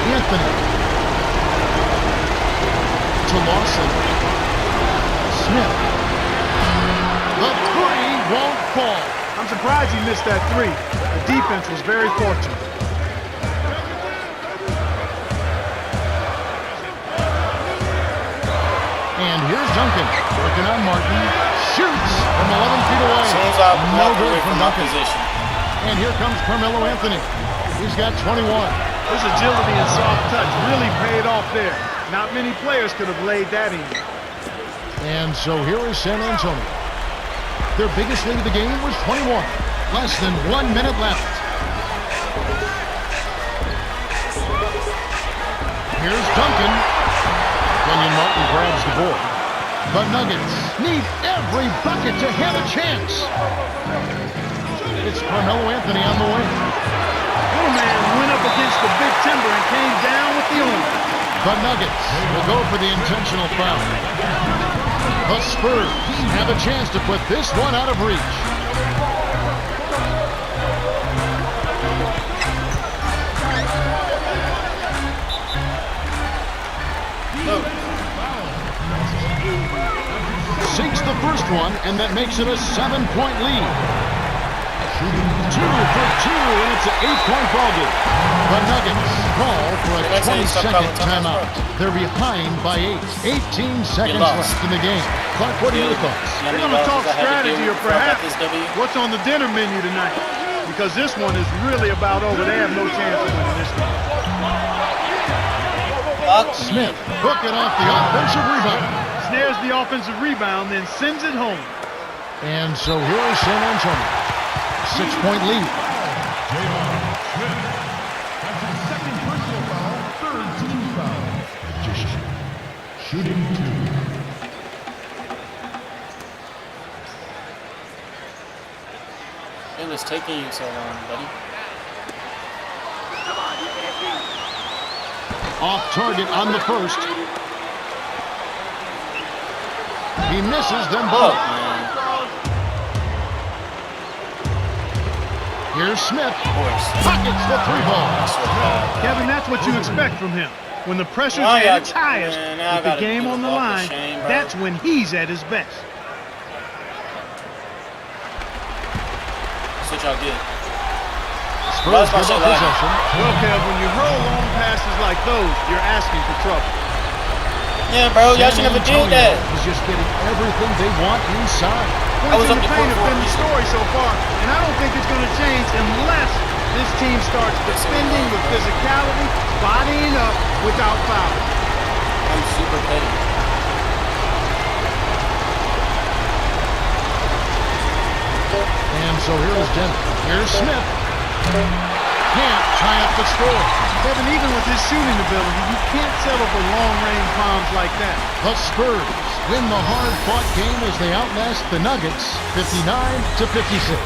Anthony. To Lawson. Smith. The three won't fall. I'm surprised he missed that three. The defense was very fortunate. And here's Duncan. Working on Martin. Shoots from 11 feet away. As soon as I No walk good away from from my Duncan. position. And here comes Carmelo Anthony. He's got 21. His agility and soft touch really paid off there. Not many players could have laid that in. And so here is San Antonio. Their biggest lead of the game was 21. Less than 1 minute left. Here's Duncan. Kenyon Martin grabs the board. The Nuggets need every bucket to have a chance. It's Carmelo Anthony on the wing. Little man went up against the big timber and came down with the arm. The Nuggets will go for the intentional foul. The Spurs have a chance to put this one out of reach. Sinks the first one, and that makes it a 7-point lead. 2 for 2, and it's an 8-point ball game. The Nuggets call for a 20-second timeout. They're behind by 8. 18 seconds left in the game. Clark, what are your thoughts? They're going to talk strategy or perhaps what's on the dinner menu tonight. Because this one is really about over. They have no chance of winning this game. Fuck Smith hook it off the offensive rebound. Snares the offensive rebound, then sends it home. And so here is San Antonio. 6-point lead. J.R. Smith. That's his second personal foul, third team foul. Magician. Shooting 2. It was taking you so long, buddy. Off target on the first. He misses them Oh, both. man. Here's Smith. Of course. Pockets the three ball. I swear to God. Kevin, that's what you expect from him. When the pressure's Now I at its got- highest, man, now I with the gotta game give on the up the line, shame, bro. that's when he's at his best. That's what y'all get. Spurs That's my give shit up like- possession. Well, Kev, when you hurl long passes like those, you're asking for trouble. Yeah, bro, y'all San should never do Antonio that. is just getting everything they want inside. I was Points in up the to paint court have for a been the reason. story so far, and I don't think it's going to change unless this team starts defending with physicality, bodying up without foul. I'm super petty. And so here is Denver. Here's Smith. Can't tie up the score. Kevin, even with his shooting ability, you can't settle for long-range bombs like that. The Spurs win the hard-fought game as they outlast the Nuggets 59-56.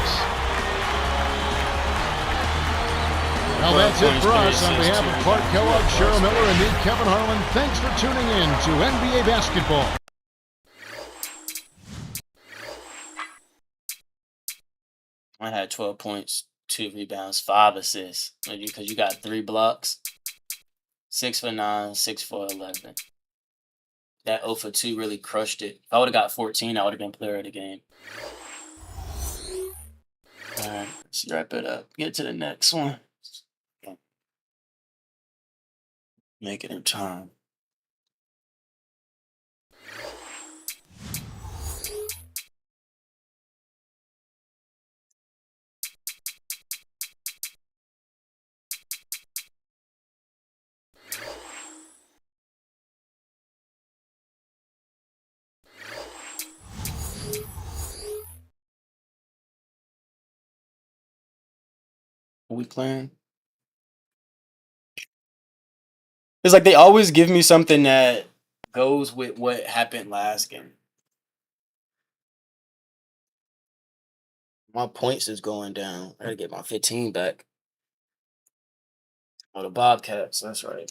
Well, that's it for us. On behalf of Clark Kellogg, Cheryl Miller, and me, Kevin Harlan, thanks for tuning in to NBA Basketball. I had 12 points, 2 rebounds, 5 assists. Because you got 3 blocks. 6 for 9, 6 for 11. That 0 for 2 really crushed it. If I would have got 14, I would have been player of the game. Alright, let's wrap it up. Get to the next one. Make it in time. Are we playing? It's like they always give me something that goes with what happened last game. My points is going down. I gotta get my 15 back. Oh, the Bobcats. That's right.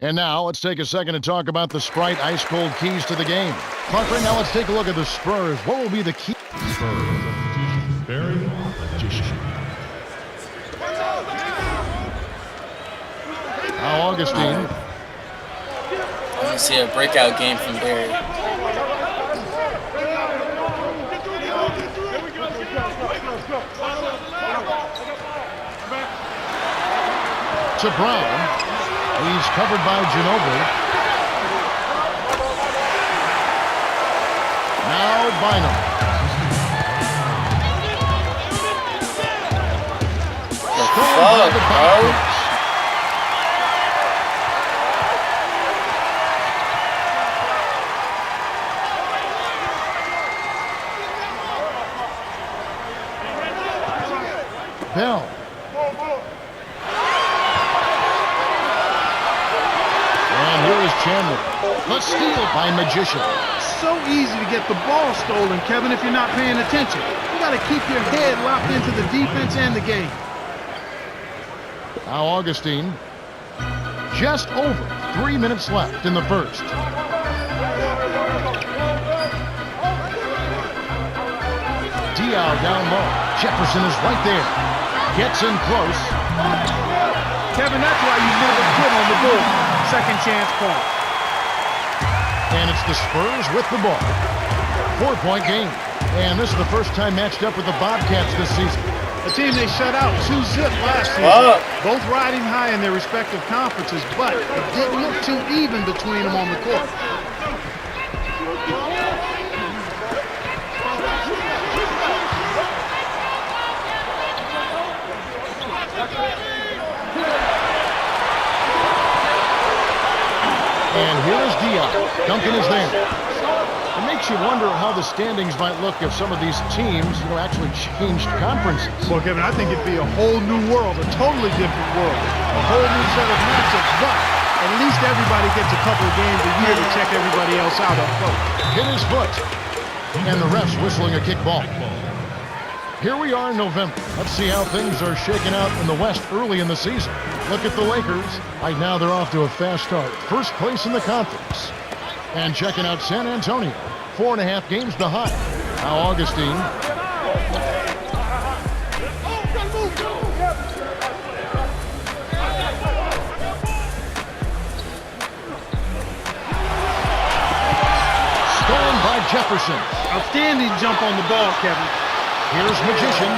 And now let's take a second to talk about the Sprite Ice Cold keys to the game. Clark, right now let's take a look at the Spurs. What will be the key? Spurs. Barry Magician. Now Augustine. I want to see a breakout game from Barry. To Brown. He's covered by Ginobili. Now Bynum. Fuck, bro. Bell. And here is Chandler. The steal by Magician. So easy to get the ball stolen, Kevin, if you're not paying attention. You got to keep your head locked into the defense and the game. Now Augustine. Just over 3 minutes left in the first. Diaw down low. Jefferson is right there. Gets in close. Kevin, that's why you never quit on the board. Second chance point. And it's the Spurs with the ball. 4-point game. And this is the first time matched up with the Bobcats this season. A team they shut out 2-zip last season. Wow. Both riding high in their respective conferences, but it didn't look too even between them on the court. here is Dion. Duncan is there. It makes you wonder how the standings might look if some of these teams, actually changed conferences. Well, Kevin, I think it'd be a whole new world, a totally different world, a whole new set of matchups, but at least everybody gets a couple of games a year to check everybody else out up close. Hit his foot. And the ref's whistling a kickball. Here we are in November. Let's see how things are shaking out in the West early in the season. Look at the Lakers. Right now they're off to a fast start. First place in the conference. And checking out San Antonio. 4.5 games behind. Now Augustine. Stolen by Jefferson. Outstanding jump on the ball, Kevin. Here's Magician.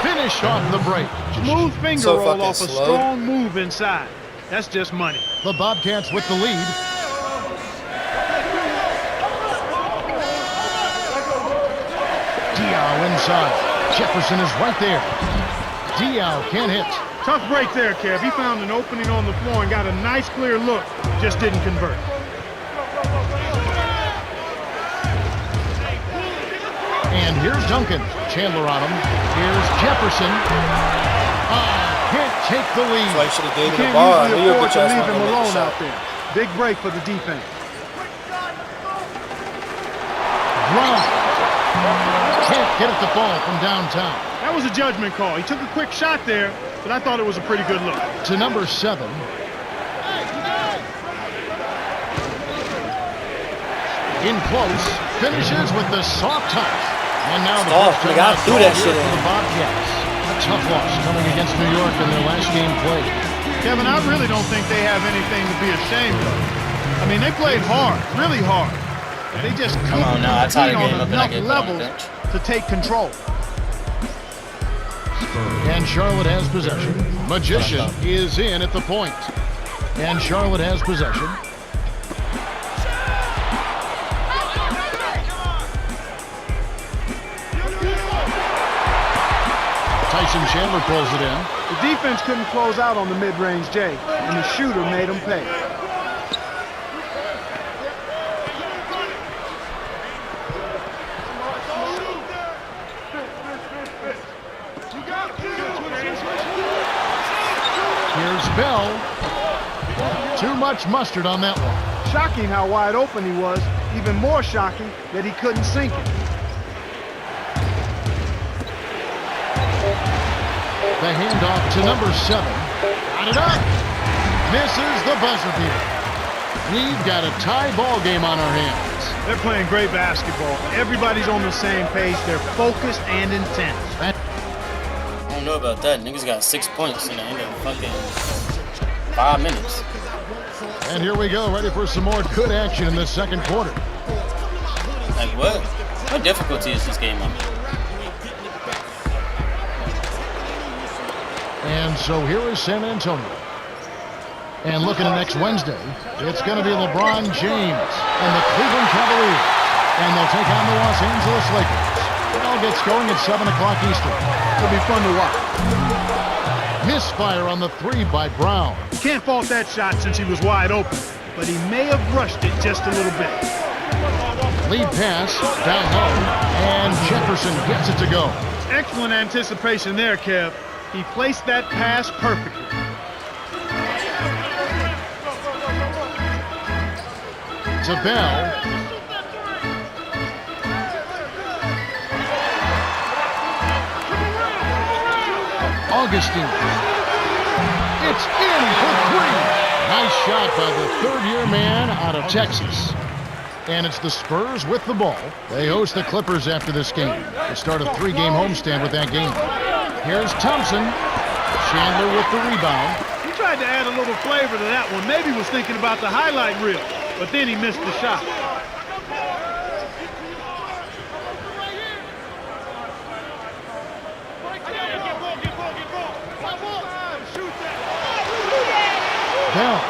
Finished off the break. Smooth finger So roll fucking off a slow. strong move inside. That's just money. The Bobcats with the lead. Diao inside. Jefferson is right there. Diao can't hit. Tough break there, Kev. He found an opening on the floor and got a nice clear look. Just didn't convert. And here's Duncan. Chandler on him. Here's Jefferson. Can't take the That's why lead. you should have gave You him the can't ball. I usually knew you afford bitch to ass leave wasn't him gonna make the alone shot. out there. Big break for the defense. Brown. Can't get it to fall from downtown. That was a judgment call. He took a quick shot there, but I thought it was a pretty good look. To number 7. In close. Finishes with the soft touch. And now the Stop. first You time gotta out do ball that here shit for in. the Bobcats. A tough loss coming against New York in their last game played. Kevin, I really don't think they have anything to be ashamed of. I mean, they played hard, really hard. But they just couldn't on now, I tie the compete game on up and I enough get put on the levels bench. to take control. And Charlotte has possession. Magician is in at the point. And Charlotte has possession. Tyson Chandler pulls it in. The defense couldn't close out on the mid-range J, and the shooter made them pay. Here's Bell. Too much mustard on that one. Shocking how wide open he was. Even more shocking that he couldn't sink it. The handoff to number 7. Got it up. Misses the buzzer beater. We've got a tie ball game on our hands. They're playing great basketball. Everybody's on the same page. They're focused and intense. And I don't know about that. Niggas got 6 points in the end of fucking 5 minutes. And here we go, ready for some more good action in the second quarter. Like what? What difficulty is this game on? And so here is San Antonio. And looking at next Wednesday, it's going to be LeBron James and the Cleveland Cavaliers. And they'll take on the Los Angeles Lakers. It all gets going at 7 o'clock Eastern. It'll be fun to watch. Misfire on the 3 by Brown. You can't fault that shot since he was wide open, but he may have rushed it just a little bit. Lead pass, down low, and Jefferson gets it to go. Excellent anticipation there, Kev. He placed that pass perfectly. To Bell. Augustine. It's in for 3. Nice shot by the third-year man out of Texas. And it's the Spurs with the ball. They host the Clippers after this game. They start a 3-game homestand with that game. Here's Thompson. Chandler with the rebound. He tried to add a little flavor to that one. Maybe was thinking about the highlight reel, but then he missed the shot. Bell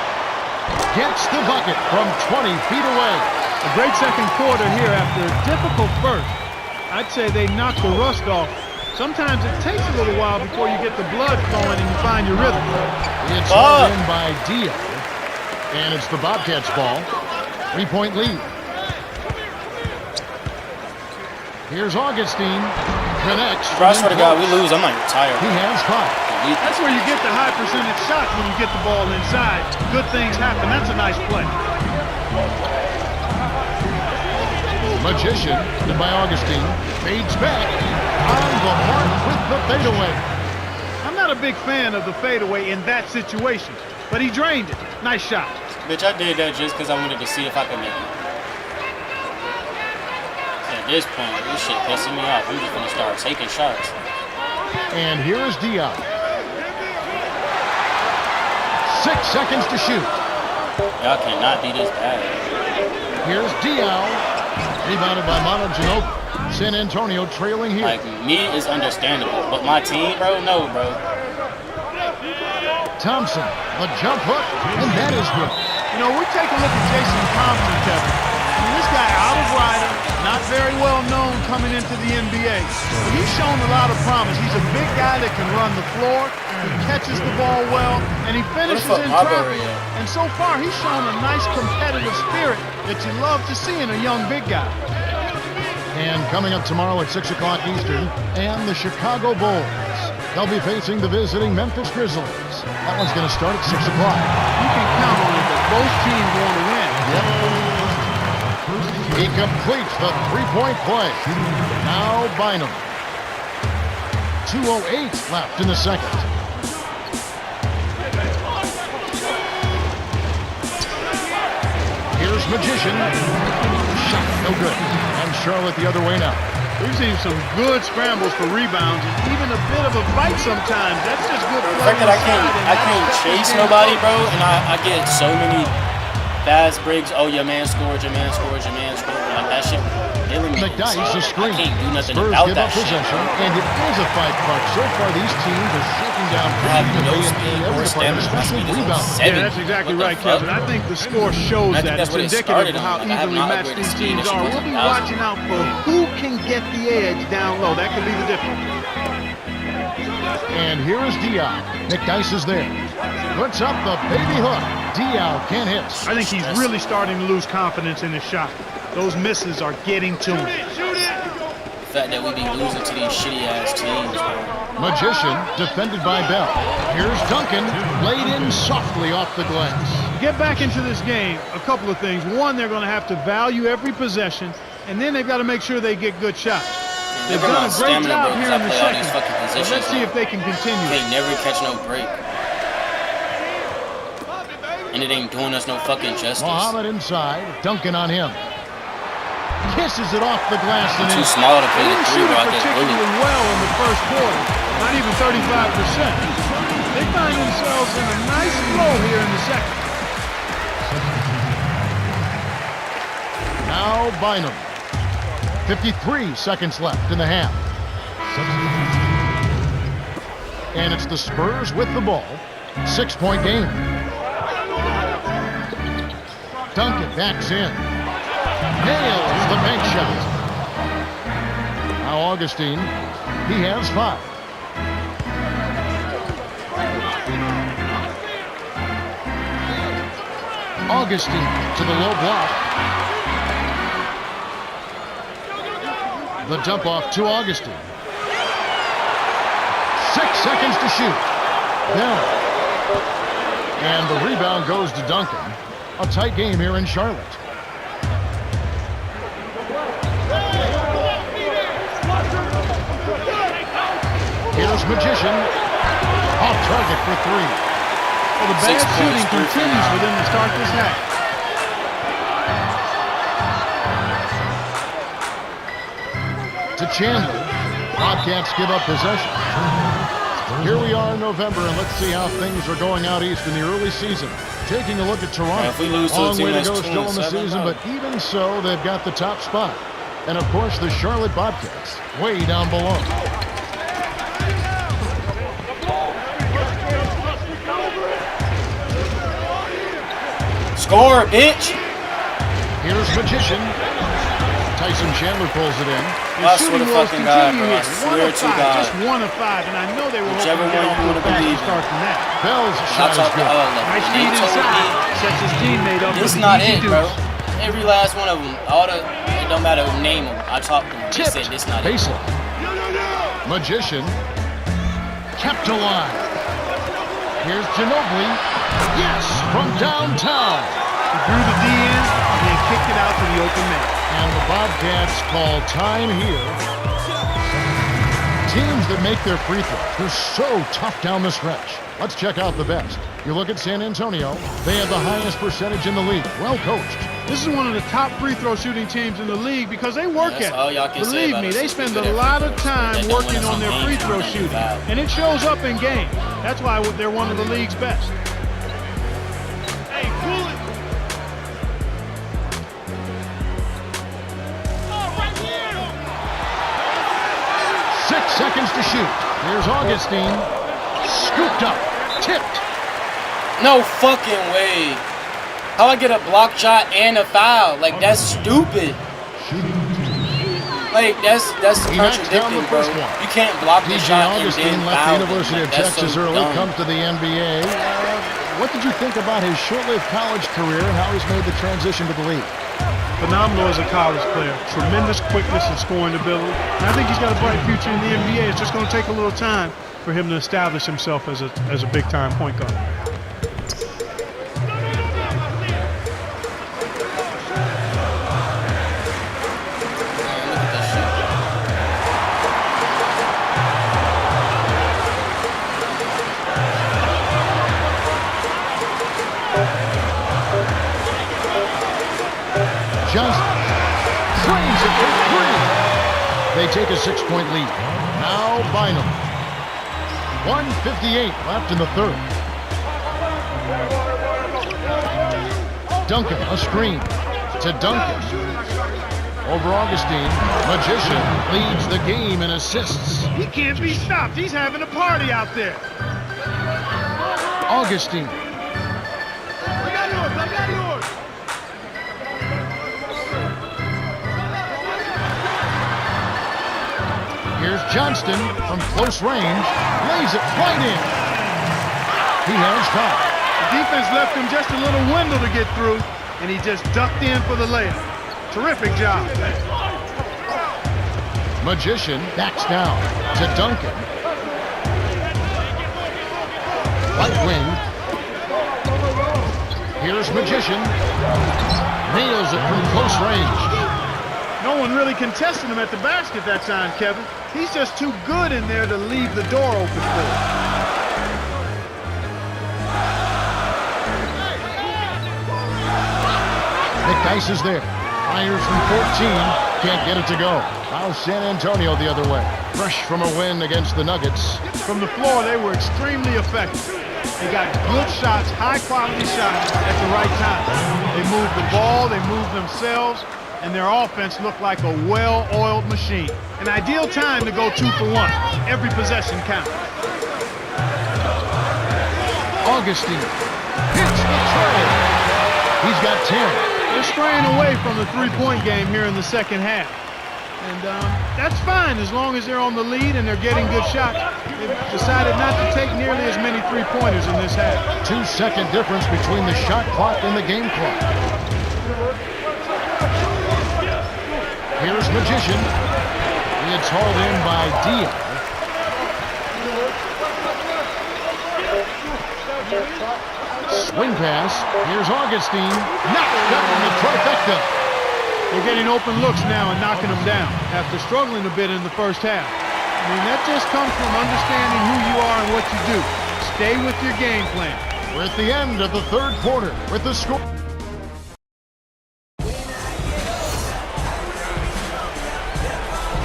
gets the bucket from 20 feet away. A great second quarter here after a difficult first. I'd say they knocked the rust off. Sometimes it takes a little while before you get the blood flowing and you find your rhythm. It's hauled in by Dio. And it's the Bobcats' ball. 3-point lead. Here's Augustine. Connects. Bro, I swear to God, we lose, I might retire. He has 5. That's where you get the high percentage shots when you get the ball inside. Good things happen. That's a nice play. Magician, by Augustine, fades back. On the mark with the fadeaway. I'm not a big fan of the fadeaway in that situation, but he drained it. Nice shot. Bitch, I did that just because I wanted to see if I could make it. At this point, this shit pissing me off. I'm just gonna start taking shots. And here is Diop. 6 seconds to shoot. Y'all cannot be this bad. Here's Diop. Rebounded by Manu Ginobili. San Antonio trailing here. Like, me is understandable, but my team, bro, no, bro. Thompson, the jump hook, and that is good. You know, we take a look at Jason Thompson, Kevin. I mean, this guy out of Rider, not very well known coming into the NBA. But he's shown a lot of promise. He's a big guy that can run the floor, he catches the ball well, and he finishes in traffic. And so far, he's shown a nice competitive spirit that you love to see in a young big guy. And coming up tomorrow at 6 o'clock Eastern, and the Chicago Bulls. They'll be facing the visiting Memphis Grizzlies. That one's going to start at 6 o'clock. You can count on it that both teams want to win. He completes the three-point play. Now Bynum. 2:08 left in the second. Here's Magician. Shot no good. And Charlotte the other way now. We've seen some good scrambles for rebounds and even a bit of a fight sometimes. That's just good The play. fact that I can't chase nobody, bro, and I get so many fast breaks. Oh, your man scored, your man scored, your man scored. Like that shit killing me. McDyess is I screened. can't do nothing Spurs about give that up shit. possession, and it is a fight puck. So far, these teams are shutting down I have pretty no evenly in speed every or department, stamina. My especially speed is on rebounding. 70. Yeah, that's exactly What the right, fuck? Kevin. I think the score shows I think that. that's It's what it indicative started of how on. Like, I have evenly not matched upgraded these speed. teams This are. shit We'll be was 1,000. watching out for who can get the edge down low. That could be the difference. And here is Diop. McDyess is there. Puts up the baby hook. Diop can't hit. I think he's really starting to lose confidence in his shot. Those misses are getting to him. The fact that we be losing to these shitty ass teams, bro. Magician defended by Bell. Here's Duncan. Laid in softly off the glass. Get back into this game, a couple of things. One, they're going to have to value every possession, and then they've got to make sure they get good shots. They've Look at done my a great stamina, job bro, 'cause here I in the play all these second. fucking But positions. let's see if they can continue. They never catch no break. And it ain't doing us no fucking justice. Muhammad inside. Duncan on him. Kisses it off the glass and Too in. small to play They the didn't three shoot where it I get bullied. particularly well in the first quarter, not even 35%. They find themselves in a nice flow here in the second. Now Bynum. 53 seconds left in the half. And it's the Spurs with the ball. 6-point game. Duncan backs in. Nails the bank shot. Now Augustine. He has 5. Augustine to the low block. The dump off to Augustine. 6 seconds to shoot. Bell. And the rebound goes to Duncan. A tight game here in Charlotte. Here's Magician. Off target for 3. Well, the 6 bad points, shooting 3 for continues now. for them to start this half. To Chandler. Bobcats give up possession. Here we are in November, and let's see how things are going out east in the early season. Taking a look at Toronto. If we lose to a Long team way to that's go still in the 27, season, no. but even so, they've got the top spot. And of course, the Charlotte Bobcats way down below. Score, bitch! Here's Magician. Tyson Chandler pulls it in. I The swear to shooting woes fucking God, continue bro. I here. swear to God. Just 1 of 5, and I know they were Whichever hoping to get one off you to a wanna faster believe in. start than that. Bell's I shot is talk to good. all of them. Nice They feed told inside. me Sets his teammate up this with the not easy it, bro. deuce. Every last one of them. It don't matter who name them. I talked to them. They Tipped. said this not it. Baseline. Magician. Kept alive. Here's Ginobili. Yes, from downtown. He drew the D in and then kicked it out to the open man. And the Bobcats call time here. Teams that make their free throws, they're so tough down the stretch. Let's check out the best. You look at San Antonio, they have the highest percentage in the league. Well coached. This is one of the top free throw shooting teams in the league because they work That's at all it. y'all can say Believe about me, us. they It's spend good a lot of effort. time They don't working win on some their games free or throw nothing shooting. bad. And it shows up in games. That's why they're one of the league's best. Hey, pull it. 6 seconds to shoot. Here's Augustine. Scooped up. Tipped. No fucking way. How I get a block shot and a foul? Like, that's stupid. Like, that's He knocks down the contradicting, bro. first one. You can't block the DJ shot and Augustine then left the foul. University of Like, that's Texas so early, dumb. comes to the NBA. What did you think about his short-lived college career and how he's made the transition to the league? Phenomenal as a college player. Tremendous quickness and scoring ability. And I think he's got a bright future in the NBA. It's just going to take a little time for him to establish himself as a big-time point guard. Man, look at that shit. Johnson drains it for three. They take a 6-point lead. Now Bynum. 1:58 left in the third. Duncan, a screen to Duncan. Over Augustine. Magician leads the game in assists. He can't be stopped. He's having a party out there. Augustine. I got yours. I got yours. Here's Johnston from close range. Lays it right in. He has time. The defense left him just a little window to get through, and he just ducked in for the layup. Terrific job. Magician backs down to Duncan. Right wing. Here's Magician. Nails it from close range. No one really contested him at the basket that time, Kevin. He's just too good in there to leave the door open for him. Nick Dice is there. Fires from 14. Can't get it to go. Now San Antonio the other way. Fresh from a win against the Nuggets. From the floor, they were extremely effective. They got good shots, high-quality shots at the right time. They moved the ball, they moved themselves, and their offense looked like a well-oiled machine. An ideal time to go 2 for 1. Every possession counts. Augustine hits the tray. He's got 10. They're straying away from the three-point game here in the second half. And that's fine as long as they're on the lead and they're getting good shots. They've decided not to take nearly as many three-pointers in this half. 2-second difference between the shot clock and the game clock. Here's Magician. It's hauled in by Dia. Swing pass. Here's Augustine. Knocked down the trifecta. They're getting open looks now and knocking them down after struggling a bit in the first half. I mean, that just comes from understanding who you are and what you do. Stay with your game plan. We're at the end of the third quarter with the score.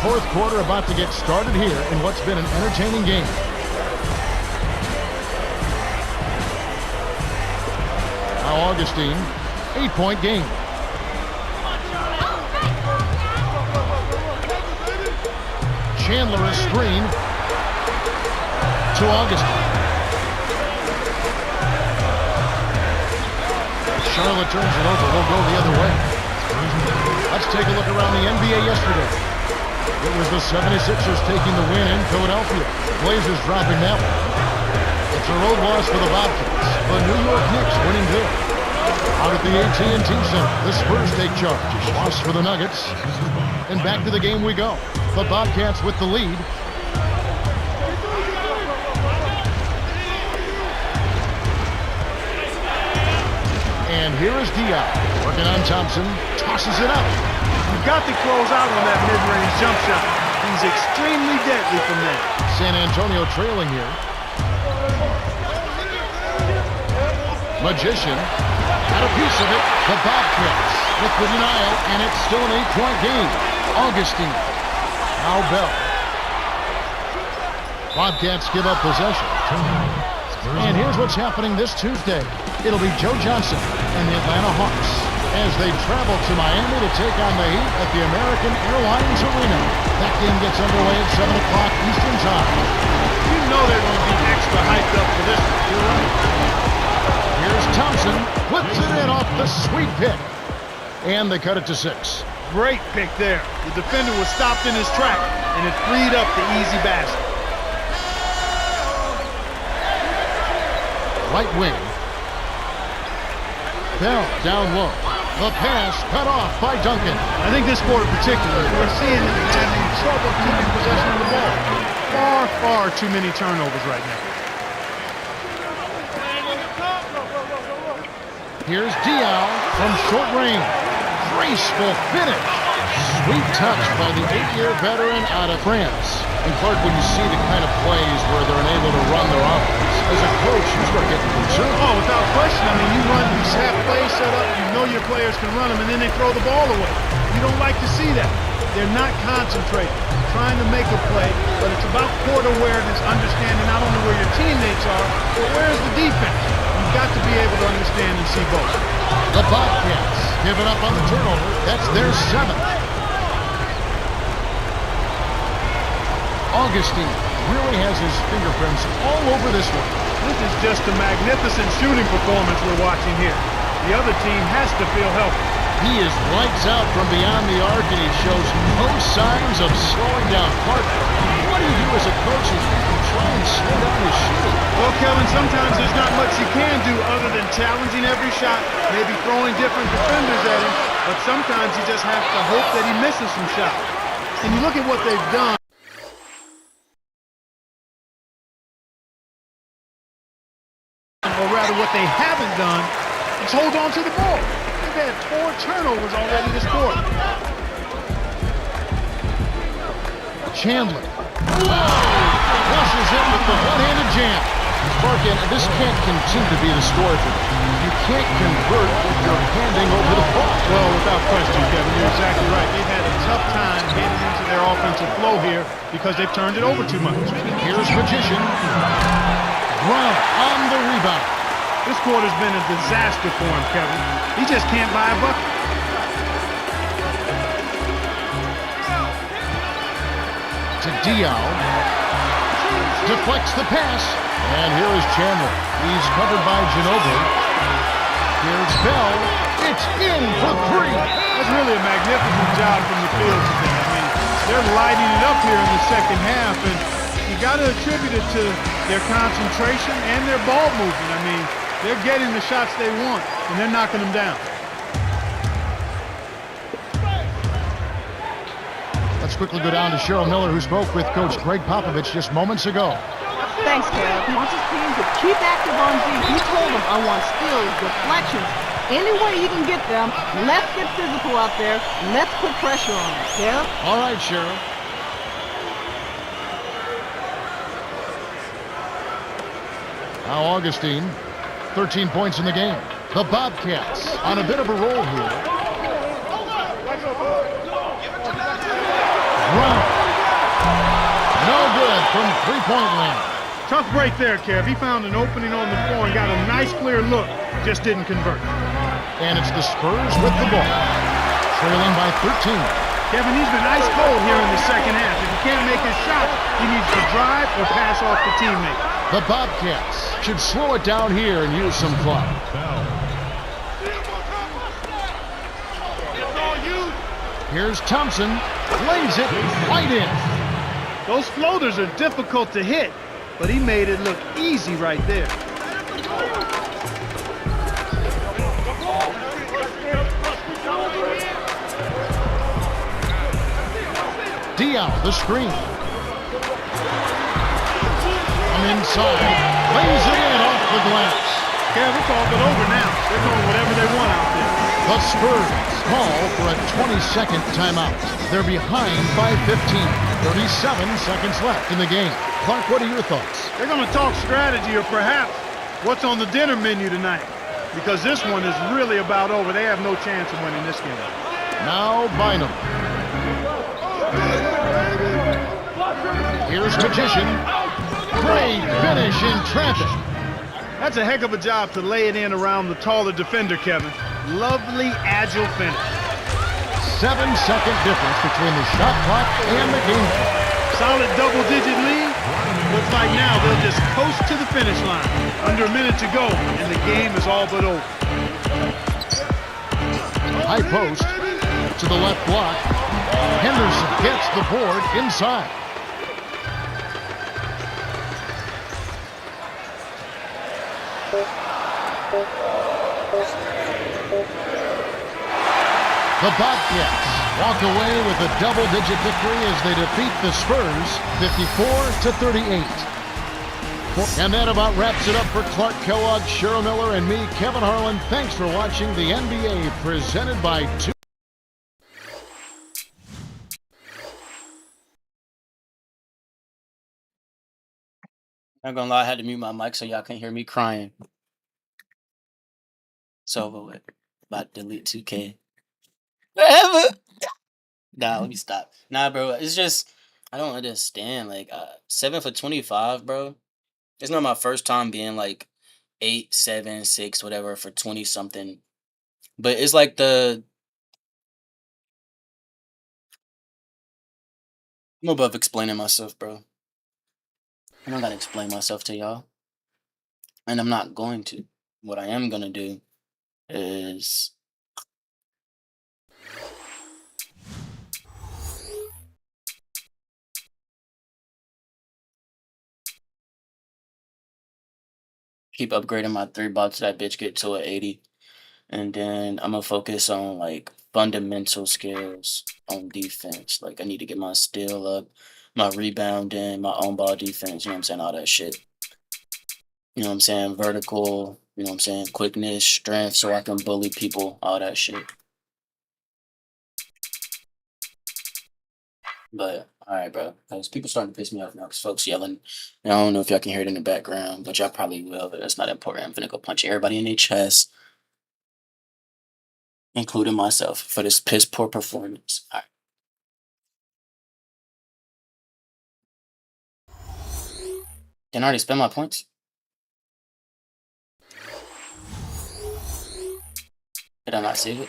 Fourth quarter about to get started here in what's been an entertaining game. Now Augustine, 8-point game. Chandler a screen to Augustine. Charlotte turns it over. We'll go the other way. Let's take a look around the NBA yesterday. It was the 76ers taking the win in Philadelphia. Blazers dropping that one. It's a road loss for the Bobcats. The New York Knicks winning big. Out at the AT&T Center, the Spurs take charge. Loss for the Nuggets. And back to the game we go. The Bobcats with the lead. And here is Diop. Working on Thompson. Tosses it up. You've got to close out on that mid-range jump shot. He's extremely deadly from there. San Antonio trailing here. Magician got a piece of it. The Bobcats with the denial, and it's still an 8-point game. Augustine. Now Bell. Bobcats give up possession. And here's what's happening this Tuesday. It'll be Joe Johnson and the Atlanta Hawks as they travel to Miami to take on the Heat at the American Airlines Arena. That game gets underway at 7 o'clock Eastern Time. You know they're going to be extra hyped up for this one. You're right. Here's Thompson. Flips it in off the sweet pick. And they cut it to 6. Great pick there. The defender was stopped in his track, and it freed up the easy basket. Right wing. Bell down low. The pass cut off by Duncan. I think this quarter particularly, we're seeing them having trouble keeping possession of the ball. Far too many turnovers right now. Here's Diop from short range. Graceful finish. Sweet touch by the 8-year veteran out of France. And Clark, when you see the kind of plays where they're unable to run their offense, as a coach, you start getting concerned. Oh, without question. I mean, you run these half plays set up, you know your players can run them, and then they throw the ball away. You don't like to see that. They're not concentrating, trying to make a play, but it's about court awareness, understanding not only where your teammates are, but where's the defense. You've got to be able to understand and see both. The Bobcats give it up on the turnover. That's their 7th. Augustine really has his fingerprints all over this one. This is just a magnificent shooting performance we're watching here. The other team has to feel healthy. He is lights out from beyond the arc, and he shows no signs of slowing down. Clark, what do you do as a coach if you try and slow down his shooting? Well, Kevin, sometimes there's not much you can do other than challenging every shot, maybe throwing different defenders at him, but sometimes you just have to hope that he misses some shots. And you look at what they've done. Or rather, what they haven't done is hold on to the ball. They've had 4 turnovers already this quarter. Chandler. Flushes it with the one-handed jam. Clark, this can't continue to be the story for them. You can't convert if you're handing over the ball. Well, without question, Kevin, you're exactly right. They've had a tough time getting into their offensive flow here because they've turned it over too much. Here's Magician. Brown on the rebound. This quarter's been a disaster for him, Kevin. He just can't buy a bucket. To Diop. Deflects the pass. And here is Chandler. He's covered by Ginobili. Here's Bell. It's in for 3. That's really a magnificent job from the field today. I mean, they're lighting it up here in the second half, and you got to attribute it to their concentration and their ball movement. I mean, they're getting the shots they want, and they're knocking them down. Let's quickly go down to Cheryl Miller, who spoke with Coach Greg Popovich just moments ago. Thanks, Kev. He wants his team to keep active on Z. He told them, I want steals, deflections, any way you can get them. Let's get physical out there. Let's put pressure on them, Kev. All right, Cheryl. Now Augustine, 13 points in the game. The Bobcats on a bit of a roll here. Brown. No good from three-point land. Tough break there, Kev. He found an opening on the floor and got a nice clear look. Just didn't convert. And it's the Spurs with the ball. Trailing by 13. Kevin, he's been ice cold here in the second half. If he can't make his shot, he needs to drive or pass off the teammate. The Bobcats should slow it down here and use some clock. Here's Thompson. Lays it right in. Those floaters are difficult to hit, but he made it look easy right there. Diao, the screen. From inside, lays it in off the glass. Kev, it's all but over now. They're doing whatever they want out there. The Spurs call for a 20-second timeout. They're behind by 15. 37 seconds left in the game. Clark, what are your thoughts? They're going to talk strategy or perhaps what's on the dinner menu tonight. Because this one is really about over. They have no chance of winning this game. Now Bynum. Here's Magician. Great finish in traffic. That's a heck of a job to lay it in around the taller defender, Kevin. Lovely, agile finish. 7-second difference between the shot clock and the game clock. Solid double-digit lead. Looks like now they'll just coast to the finish line. Under a minute to go, and the game is all but over. High post to the left block. Henderson gets the board inside. The Bobcats walk away with a double-digit victory as they defeat the Spurs 54-38. And that about wraps it up for Clark Kellogg, Cheryl Miller, and me, Kevin Harlan. Thanks for watching the NBA presented by Two. Not gonna lie, I had to mute my mic so y'all can hear me crying. It's over with. About to delete 2K. Whatever. Nah, let me stop. Nah, bro, it's just I don't understand. Like 7 for 25, bro. It's not my first time being like 8, 7, 6, whatever for 20 something. But it's like I'm above explaining myself, bro. I don't gotta explain myself to y'all. And I'm not going to. What I am gonna do is keep upgrading my 3 bots that bitch get to an 80. And then I'm gonna focus on like fundamental skills on defense. Like I need to get my steal up, my rebounding, my own ball defense, you know what I'm saying? All that shit. You know what I'm saying? Vertical, you know what I'm saying? Quickness, strength, so I can bully people, all that shit. But alright, bro. Because people starting to piss me off now because folks yelling. And I don't know if y'all can hear it in the background, but y'all probably will, but that's not important. I'm finna go punch everybody in their chest, including myself, for this piss poor performance. Alright. Didn't I already spend my points? Did I not save it?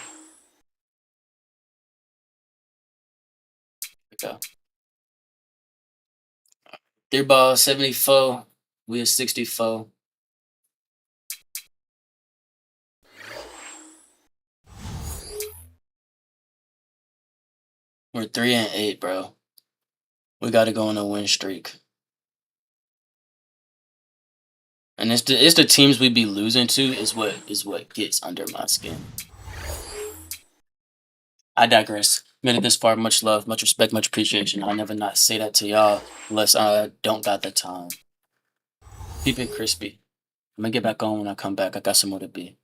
Here we go. 3 ball, 74. We are 64. We're 3-8, bro. We got to go on a win streak. And it's the teams we be losing to is what gets under my skin. I digress. Made it this far. Much love, much respect, much appreciation. I'll never not say that to y'all unless I don't got the time. Keep it crispy. I'm gonna get back on when I come back. I got somewhere to be.